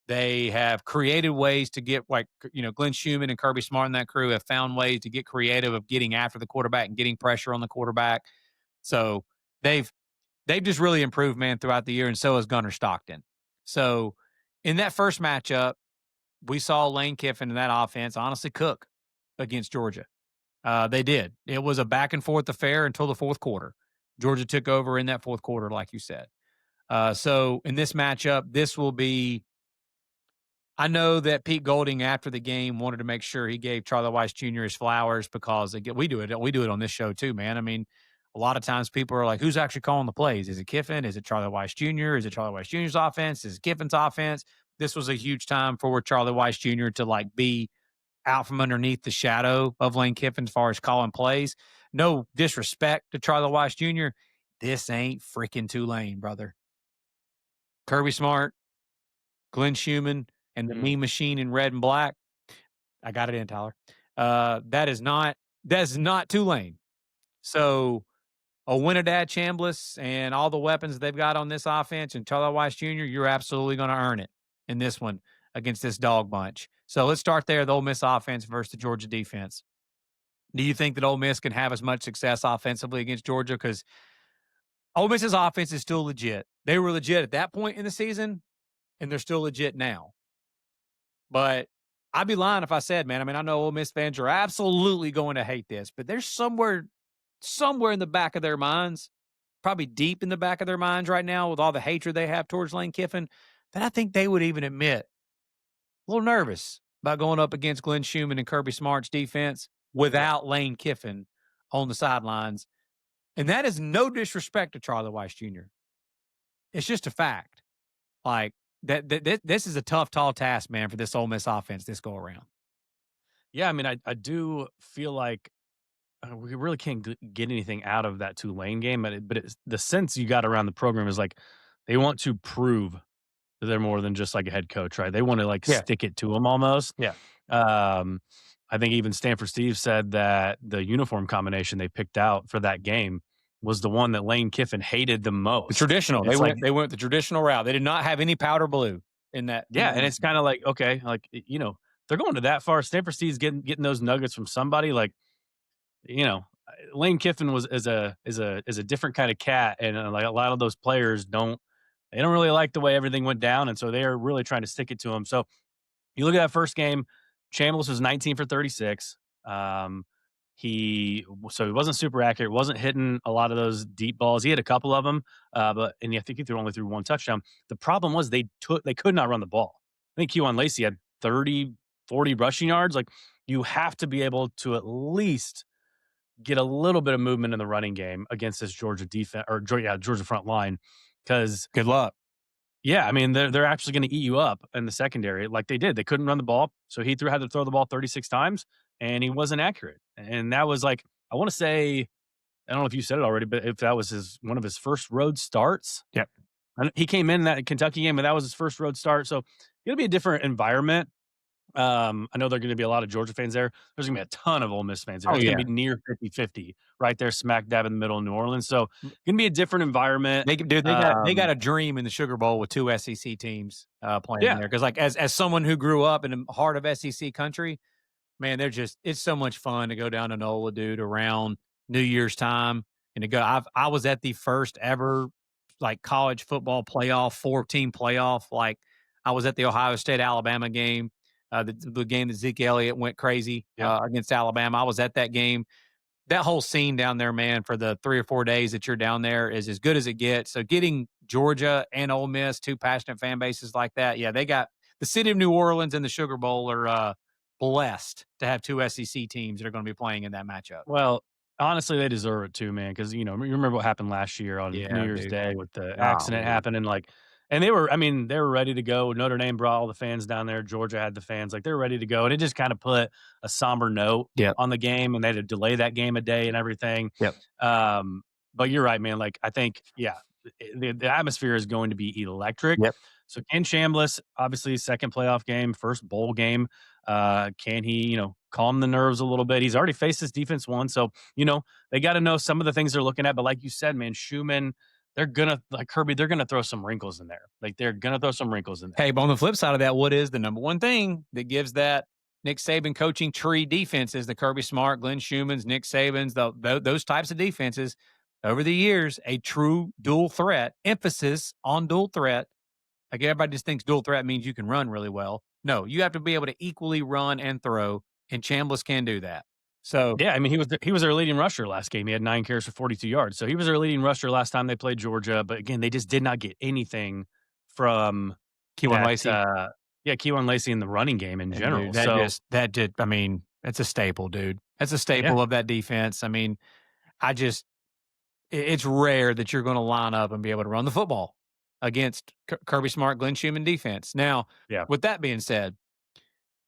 They have created ways to get like Glenn Schumann and Kirby Smart and that crew have found ways to get creative of getting after the quarterback and getting pressure on the quarterback. So they've just really improved, man, throughout the year, and so has Gunnar Stockton. So in that first matchup, we saw Lane Kiffin in that offense honestly cook against Georgia. They did. It was a back and forth affair until the fourth quarter. Georgia took over in that fourth quarter, like you said. So in this matchup, this will be. I know that Pete Golding after the game wanted to make sure he gave Charlie Weiss Jr. his flowers because we do it. We do it on this show too, man. I mean, a lot of times people are like, "Who's actually calling the plays? Is it Kiffin? Is it Charlie Weiss Jr.? Is it Charlie Weiss Jr.'s offense? Is it Kiffin's offense?" This was a huge time for Charlie Weiss Jr. to like be out from underneath the shadow of Lane Kiffin as far as calling plays. No disrespect to Charlie Weiss Jr. This ain't freaking Tulane, brother. Kirby Smart, Glenn Schumann, and the Mean Machine in red and black. I got it in, Tyler. That is not Tulane. So a Winadad Chambliss and all the weapons they've got on this offense and Charlie Weiss Jr., you're absolutely going to earn it in this one against this dog bunch. So let's start there, the Ole Miss offense versus the Georgia defense. Do you think that Ole Miss can have as much success offensively against Georgia? Because Ole Miss's offense is still legit. They were legit at that point in the season, and they're still legit now. But I'd be lying if I said, man, I mean, I know Ole Miss fans are absolutely going to hate this, but there's somewhere in the back of their minds, probably deep in the back of their minds right now with all the hatred they have towards Lane Kiffin, that I think they would even admit a little nervous about going up against Glenn Schumann and Kirby Smart's defense without Lane Kiffin on the sidelines. And that is no disrespect to Charlie Weiss Jr. It's just a fact. Like, this is a tough, tall task, man, for this Ole Miss offense this go around. Yeah, I mean, I do feel like we really can't get anything out of that Tulane game, but it's, the sense you got around the program is like they want to prove that they're more than just like a head coach, right? They want to like stick it to them almost. Yeah. I think even Stanford Steve said that the uniform combination they picked out for that game was the one that Lane Kiffin hated the most. The traditional. They went the traditional route. They did not have any powder blue in that. Yeah, and it's kind of like, okay, like they're going to that far. Stanford Steve's getting those nuggets from somebody. Like, Lane Kiffin is a different kind of cat, and like a lot of those players don't They don't really like the way everything went down, and so they are really trying to stick it to him. So you look at that first game, Chambliss was 19 for 36. Um, he wasn't super accurate, wasn't hitting a lot of those deep balls. He had a couple of them, but I think he only threw one touchdown. The problem was they could not run the ball. I think Kewan Lacey had 30, 40 rushing yards. Like you have to be able to at least get a little bit of movement in the running game against this Georgia defense or Georgia front line because Good luck. yeah, I mean, they're actually gonna eat you up in the secondary like they did. They couldn't run the ball, so he had to throw the ball 36 times, and he wasn't accurate. And that was like, I wanna say, I don't know if you said it already, but if that was one of his first road starts. Yep. And he came in that Kentucky game, and that was his first road start, so it'll be a different environment. I know there are gonna be a lot of Georgia fans there. There's gonna be a ton of Ole Miss fans there. Oh It's gonna yeah. be near 50-50 right there smack dab in the middle of New Orleans, so gonna be a different environment. They got a dream in the Sugar Bowl with 2 SEC teams playing Yeah. there. Because like as someone who grew up in the heart of SEC country, man, it's so much fun to go down to NOLA, dude, around New Year's time and to go. I was at the first ever like college football playoff, 4-team playoff. Like I was at the Ohio State Alabama game, the game that Zeke Elliott went crazy Yep. against Alabama. I was at that game. That whole scene down there, man, for the 3 or 4 days that you're down there is as good as it gets. So getting Georgia and Ole Miss, 2 passionate fan bases like that, yeah, they got the city of New Orleans and the Sugar Bowl are blessed to have 2 SEC teams that are going to be playing in that matchup. Well, honestly, they deserve it too, man. Because you remember what happened last year on New Yeah, Year's dude. Day with the accident Golly. happening, and they were ready to go. Notre Dame brought all the fans down there. Georgia had the fans, like, they were ready to go, and it just kinda put a somber note Yep. on the game, and they had to delay that game a day and everything. Yep. But you're right, man, like, I think, yeah, the atmosphere is going to be electric. Yep. So Ken Chambliss, obviously, second playoff game, first bowl game. Can he, calm the nerves a little bit? He's already faced this defense once, so, they gotta know some of the things they're looking at, but like you said, man, Schumann, they're gonna like Kirby, they're gonna throw some wrinkles in there. Like, they're gonna throw some wrinkles in there. Hey, but on the flip side of that, what is the number one thing that gives that Nick Saban coaching tree defenses, the Kirby Smart, Glenn Schumann's, Nick Saban's, those types of defenses over the years, a true dual threat, emphasis on dual threat. Like everybody just thinks dual threat means you can run really well. No, you have to be able to equally run and throw, and Chambliss can do that. So Yeah, I mean, he was their leading rusher last game. He had 9 carries for 42 yards. So he was their leading rusher last time they played Georgia, but again, they just did not get anything from Kewan that, Lacey, Kewan Lacey in the running game in and general. dude, So, I mean, it's a staple, dude. That's a yeah, staple of that defense. I mean, I just it's rare that you're going to line up and be able to run the football against Kirby Smart, Glenn Schumann defense. Now, yeah, with that being said,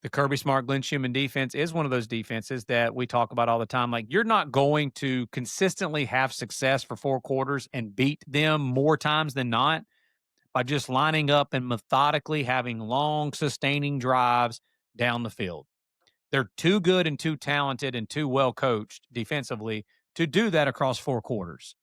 the Kirby Smart, Glenn Schumann defense is one of those defenses that we talk about all the time. Like, you're not going to consistently have success for 4 quarters and beat them more times than not by just lining up and methodically having long, sustaining drives down the field. They're too good and too talented and too well coached defensively to do that across 4 quarters.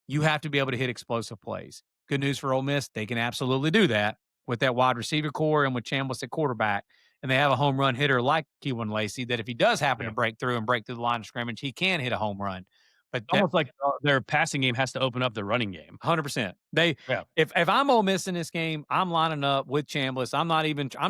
You have to be able to hit explosive plays. Good news for Ole Miss, they can absolutely do that with that wide receiver core and with Chambliss at quarterback. And they have a home run hitter like Kewan Lacey that if he does happen yeah. to break through the line of scrimmage, he can hit a home run. But that Almost like their passing game has to open up their running game. 100%. Yeah, If I'm Ole Miss in this game, I'm lining up with Chambliss. I'm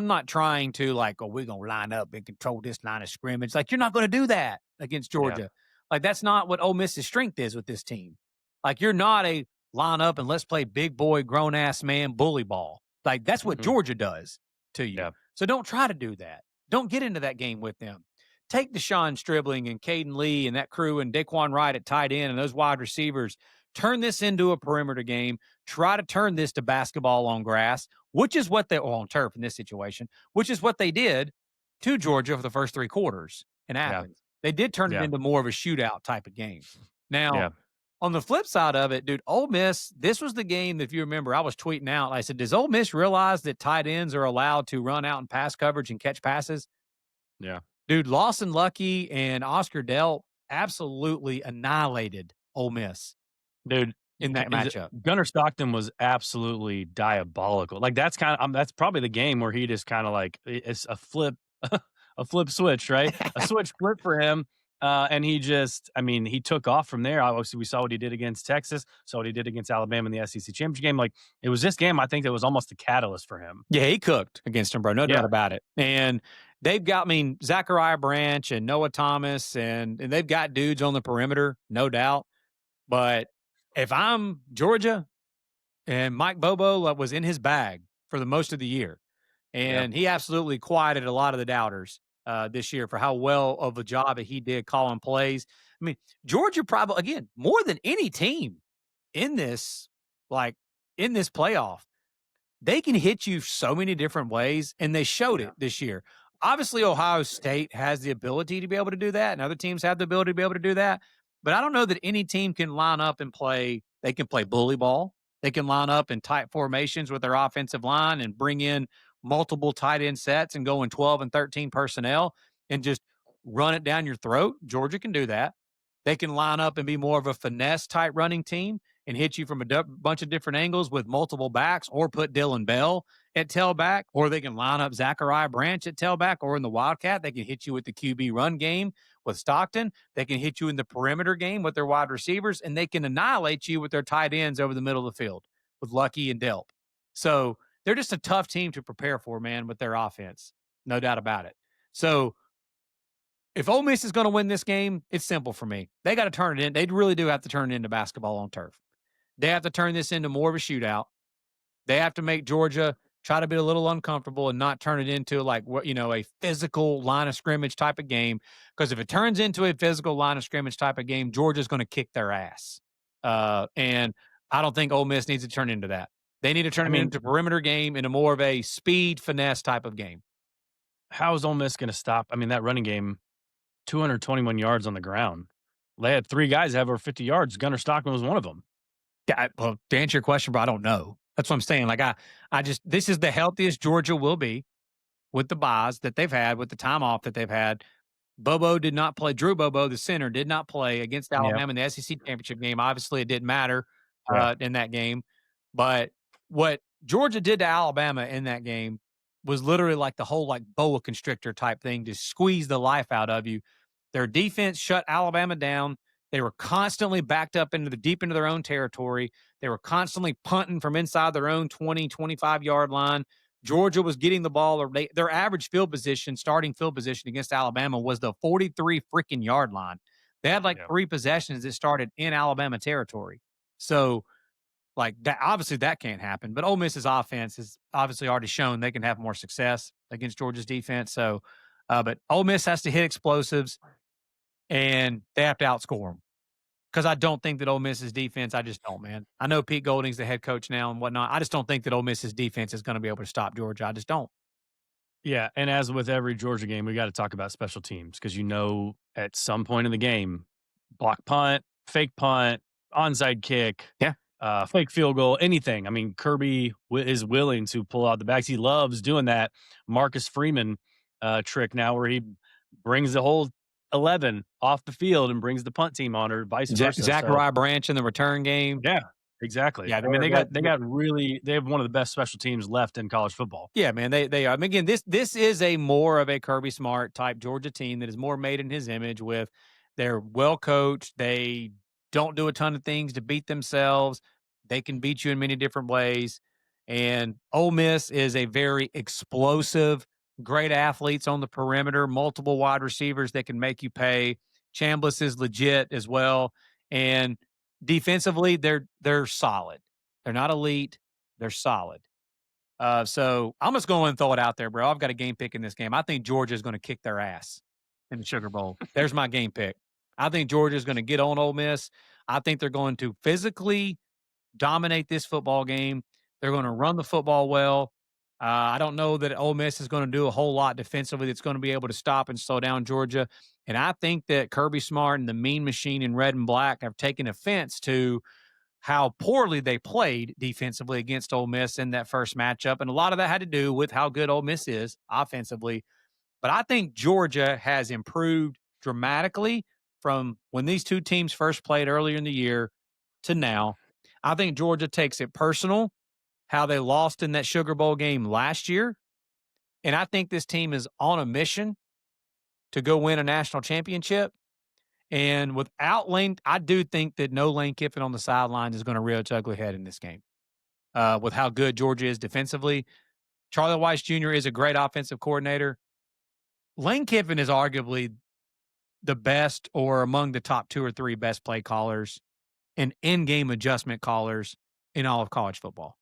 not trying to like, oh, we're gonna line up and control this line of scrimmage. Like, you're not gonna do that against yeah, Georgia. Like, that's not what Ole Miss's strength is with this team. Like, you're not a line up and let's play big boy, grown ass man bully ball. Like, that's what mhm, Georgia does to you. yeah, So don't try to do that. Don't get into that game with them. Take Deshaun Stribling and Caden Lee and that crew and Daquan Wright at tight end and those wide receivers. Turn this into a perimeter game. Try to turn this to basketball on grass, which is what on turf in this situation, which is what they did to Georgia for the first 3 quarters in yeah, Athens. They did turn it yeah, into more of a shootout type of game. Now, yeah. on the flip side of it, dude, Ole Miss, this was the game that if you remember, I was tweeting out. I said, does Ole Miss realize that tight ends are allowed to run out and pass coverage and catch passes? Yeah. Dude, Lawson Lucky and Oscar Delp absolutely annihilated Ole Miss Dude, in that matchup. Gunnar Stockton was absolutely diabolical. Like, that's probably the game where he just kinda, like, it's a flip a flip switch, right? A switch flip for him. And he took off from there. Obviously, we saw what he did against Texas, saw what he did against Alabama in the SEC championship game. Like, it was this game, I think, that was almost the catalyst for him. Yeah, he cooked against him, bro. No doubt Yeah. about it. And they've got, Zachariah Branch and Noah Thomas, and they've got dudes on the perimeter, no doubt. But if I'm Georgia and Mike Bobo was in his bag for the most of the year, Yep. and he absolutely quieted a lot of the doubters this year for how well of a job that he did calling plays. Georgia probably, again, more than any team in this, like in this playoff, they can hit you so many different ways, and they showed Yeah. it this year. Obviously, Ohio State has the ability to be able to do that, and other teams have the ability to be able to do that. But I don't know that any team can line up and play. They can play bully ball. They can line up in tight formations with their offensive line and bring in multiple tight end sets and go in 12 and 13 personnel and just run it down your throat. Georgia can do that. They can line up and be more of a finesse type running team and hit you from a bunch of different angles with multiple backs, or put Dylan Bell at tailback, or they can line up Zachariah Branch at tailback, or in the Wildcat, they can hit you with the QB run game with Stockton. They can hit you in the perimeter game with their wide receivers, and they can annihilate you with their tight ends over the middle of the field with Lucky and Delp. So they're just a tough team to prepare for, man, with their offense. No doubt about it. So if Ole Miss is going to win this game, it's simple for me. They got to turn it in. They really do have to turn it into basketball on turf. They have to turn this into more of a shootout. They have to make Georgia try to be a little uncomfortable and not turn it into a physical line of scrimmage type of game. Because if it turns into a physical line of scrimmage type of game, Georgia's going to kick their ass. And I don't think Ole Miss needs to turn into that. They need to turn it into a perimeter game, into more of a speed finesse type of game. How is Ole Miss going to stop? That running game, 221 yards on the ground. They had 3 guys have over 50 yards. Gunnar Stockman was one of them. Yeah, well, to answer your question, bro, I don't know. That's what I'm saying. This is the healthiest Georgia will be with the buys that they've had, with the time off that they've had. Bobo did not play. Drew Bobo, the center, did not play against Alabama in the SEC championship game. Obviously, it didn't matter in that game. But what Georgia did to Alabama in that game was literally like the whole boa constrictor type thing to squeeze the life out of you. Their defense shut Alabama down. They were constantly backed up deep into their own territory. They were constantly punting from inside their own 20, 25-yard line. Georgia was getting the ball, or their average starting field position against Alabama was the 43 freaking yard line. They had 3 possessions that started in Alabama territory. So, obviously that can't happen. But Ole Miss's offense has obviously already shown they can have more success against Georgia's defense. So, but Ole Miss has to hit explosives, and they have to outscore them. Because I don't think that Ole Miss's defense, I just don't, man. I know Pete Golding's the head coach now and whatnot. I just don't think that Ole Miss's defense is going to be able to stop Georgia. I just don't. Yeah, and as with every Georgia game, we got to talk about special teams because at some point in the game, block punt, fake punt, onside kick, fake field goal, anything. Kirby is willing to pull out the backs. He loves doing that Marcus Freeman trick now, where he brings the whole 11 off the field and brings the punt team on, or vice versa. Zachariah Branch in the return game. Yeah, exactly. Yeah, they have one of the best special teams left in college football. Yeah, man, they are. Again, this is a more of a Kirby Smart type Georgia team that is more made in his image. They're well coached. They don't do a ton of things to beat themselves. They can beat you in many different ways. And Ole Miss is a very explosive, great athletes on the perimeter, multiple wide receivers that can make you pay. Chambliss is legit as well. And defensively, they're solid. They're not elite. They're solid. So I'm just going to throw it out there, bro. I've got a game pick in this game. I think Georgia is going to kick their ass in the Sugar Bowl. There's my game pick. I think Georgia is going to get on Ole Miss. I think they're going to physically dominate this football game. They're going to run the football well. I don't know that Ole Miss is going to do a whole lot defensively that's going to be able to stop and slow down Georgia. And I think that Kirby Smart and the Mean Machine in red and black have taken offense to how poorly they played defensively against Ole Miss in that first matchup. And a lot of that had to do with how good Ole Miss is offensively. But I think Georgia has improved dramatically from when these two teams first played earlier in the year to now. I think Georgia takes it personal, how they lost in that Sugar Bowl game last year. And I think this team is on a mission to go win a national championship. And without Lane, I do think that no Lane Kiffin on the sideline is going to rear its ugly head in this game. With how good Georgia is defensively, Charlie Weiss Jr. is a great offensive coordinator. Lane Kiffin is arguably the best or among the top 2 or 3 best play callers and in-game adjustment callers in all of college football.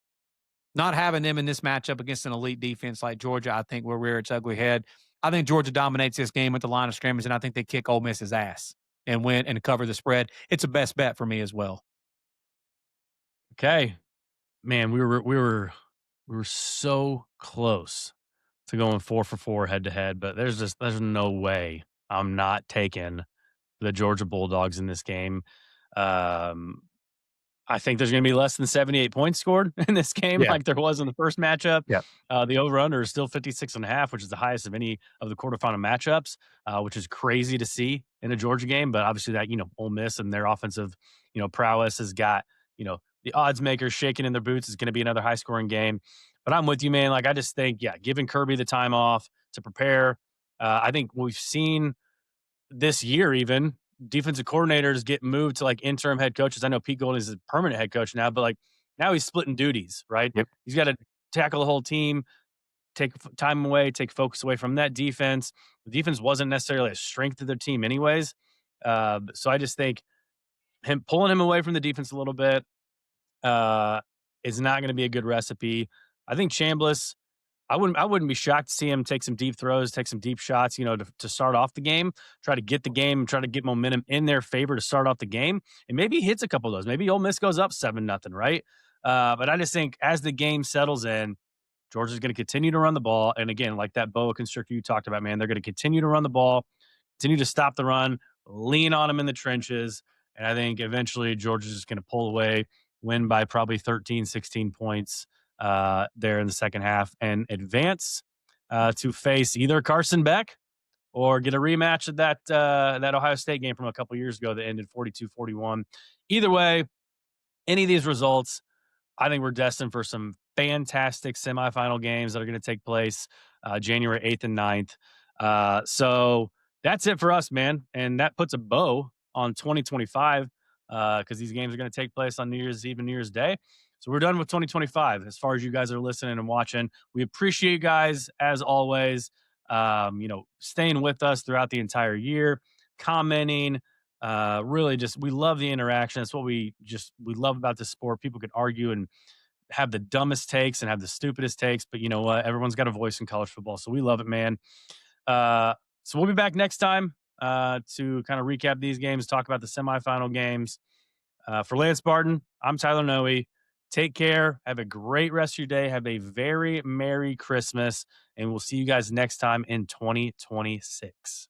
Not having them in this matchup against an elite defense like Georgia, I think will rear its ugly head. I think Georgia dominates this game at the line of scrimmage, and I think they kick Ole Miss's ass and win and cover the spread. It's a best bet for me as well. Okay, man, we were so close to going 4 for 4 head to head, but there's no way I'm not taking the Georgia Bulldogs in this game. Um, I think there's going to be less than 78 points scored in this game, Yeah. like there was in the first matchup. Yeah. The over/under is still 56.5, which is the highest of any of the quarterfinal matchups, which is crazy to see in a Georgia game. But obviously, that Ole Miss and their offensive prowess has got the odds makers shaking in their boots. Is going to be another high scoring game. But I'm with you, man. Like I just think, yeah, giving Kirby the time off to prepare. I think we've seen this year even defensive coordinators get moved to like interim head coaches. I know Pete Gold is a permanent head coach now, but like now he's splitting duties, right? Yep. He's got to tackle the whole team, take time away, take focus away from that defense. The defense wasn't necessarily a strength of their team, anyways. So I just think him pulling him away from the defense a little bit is not going to be a good recipe. I think Chambliss, I wouldn't be shocked to see him take some deep throws, take some deep shots, to start off the game, try to get the game, try to get momentum in their favor to start off the game. And maybe he hits a couple of those. Maybe Ole Miss goes up 7-0, right? But I just think as the game settles in, Georgia's going to continue to run the ball. And again, like that boa constrictor you talked about, man, they're going to continue to run the ball, continue to stop the run, lean on them in the trenches. And I think eventually Georgia's just going to pull away, win by probably 13, 16 points there in the second half and advance to face either Carson Beck or get a rematch of that Ohio State game from a couple years ago that ended 42-41. Either way, any of these results, I think we're destined for some fantastic semifinal games that are going to take place January 8th and 9th. So that's it for us, man. And that puts a bow on 2025 because these games are going to take place on New Year's Eve and New Year's Day. So we're done with 2025 as far as you guys are listening and watching. We appreciate you guys as always, staying with us throughout the entire year, commenting, really just we love the interaction. That's what we love about this sport. People could argue and have the dumbest takes and have the stupidest takes, but you know what? Everyone's got a voice in college football, so we love it, man. So we'll be back next time to kind of recap these games, talk about the semifinal games. For Lance Barton, I'm Tyler Noe. Take care. Have a great rest of your day. Have a very Merry Christmas, and we'll see you guys next time in 2026.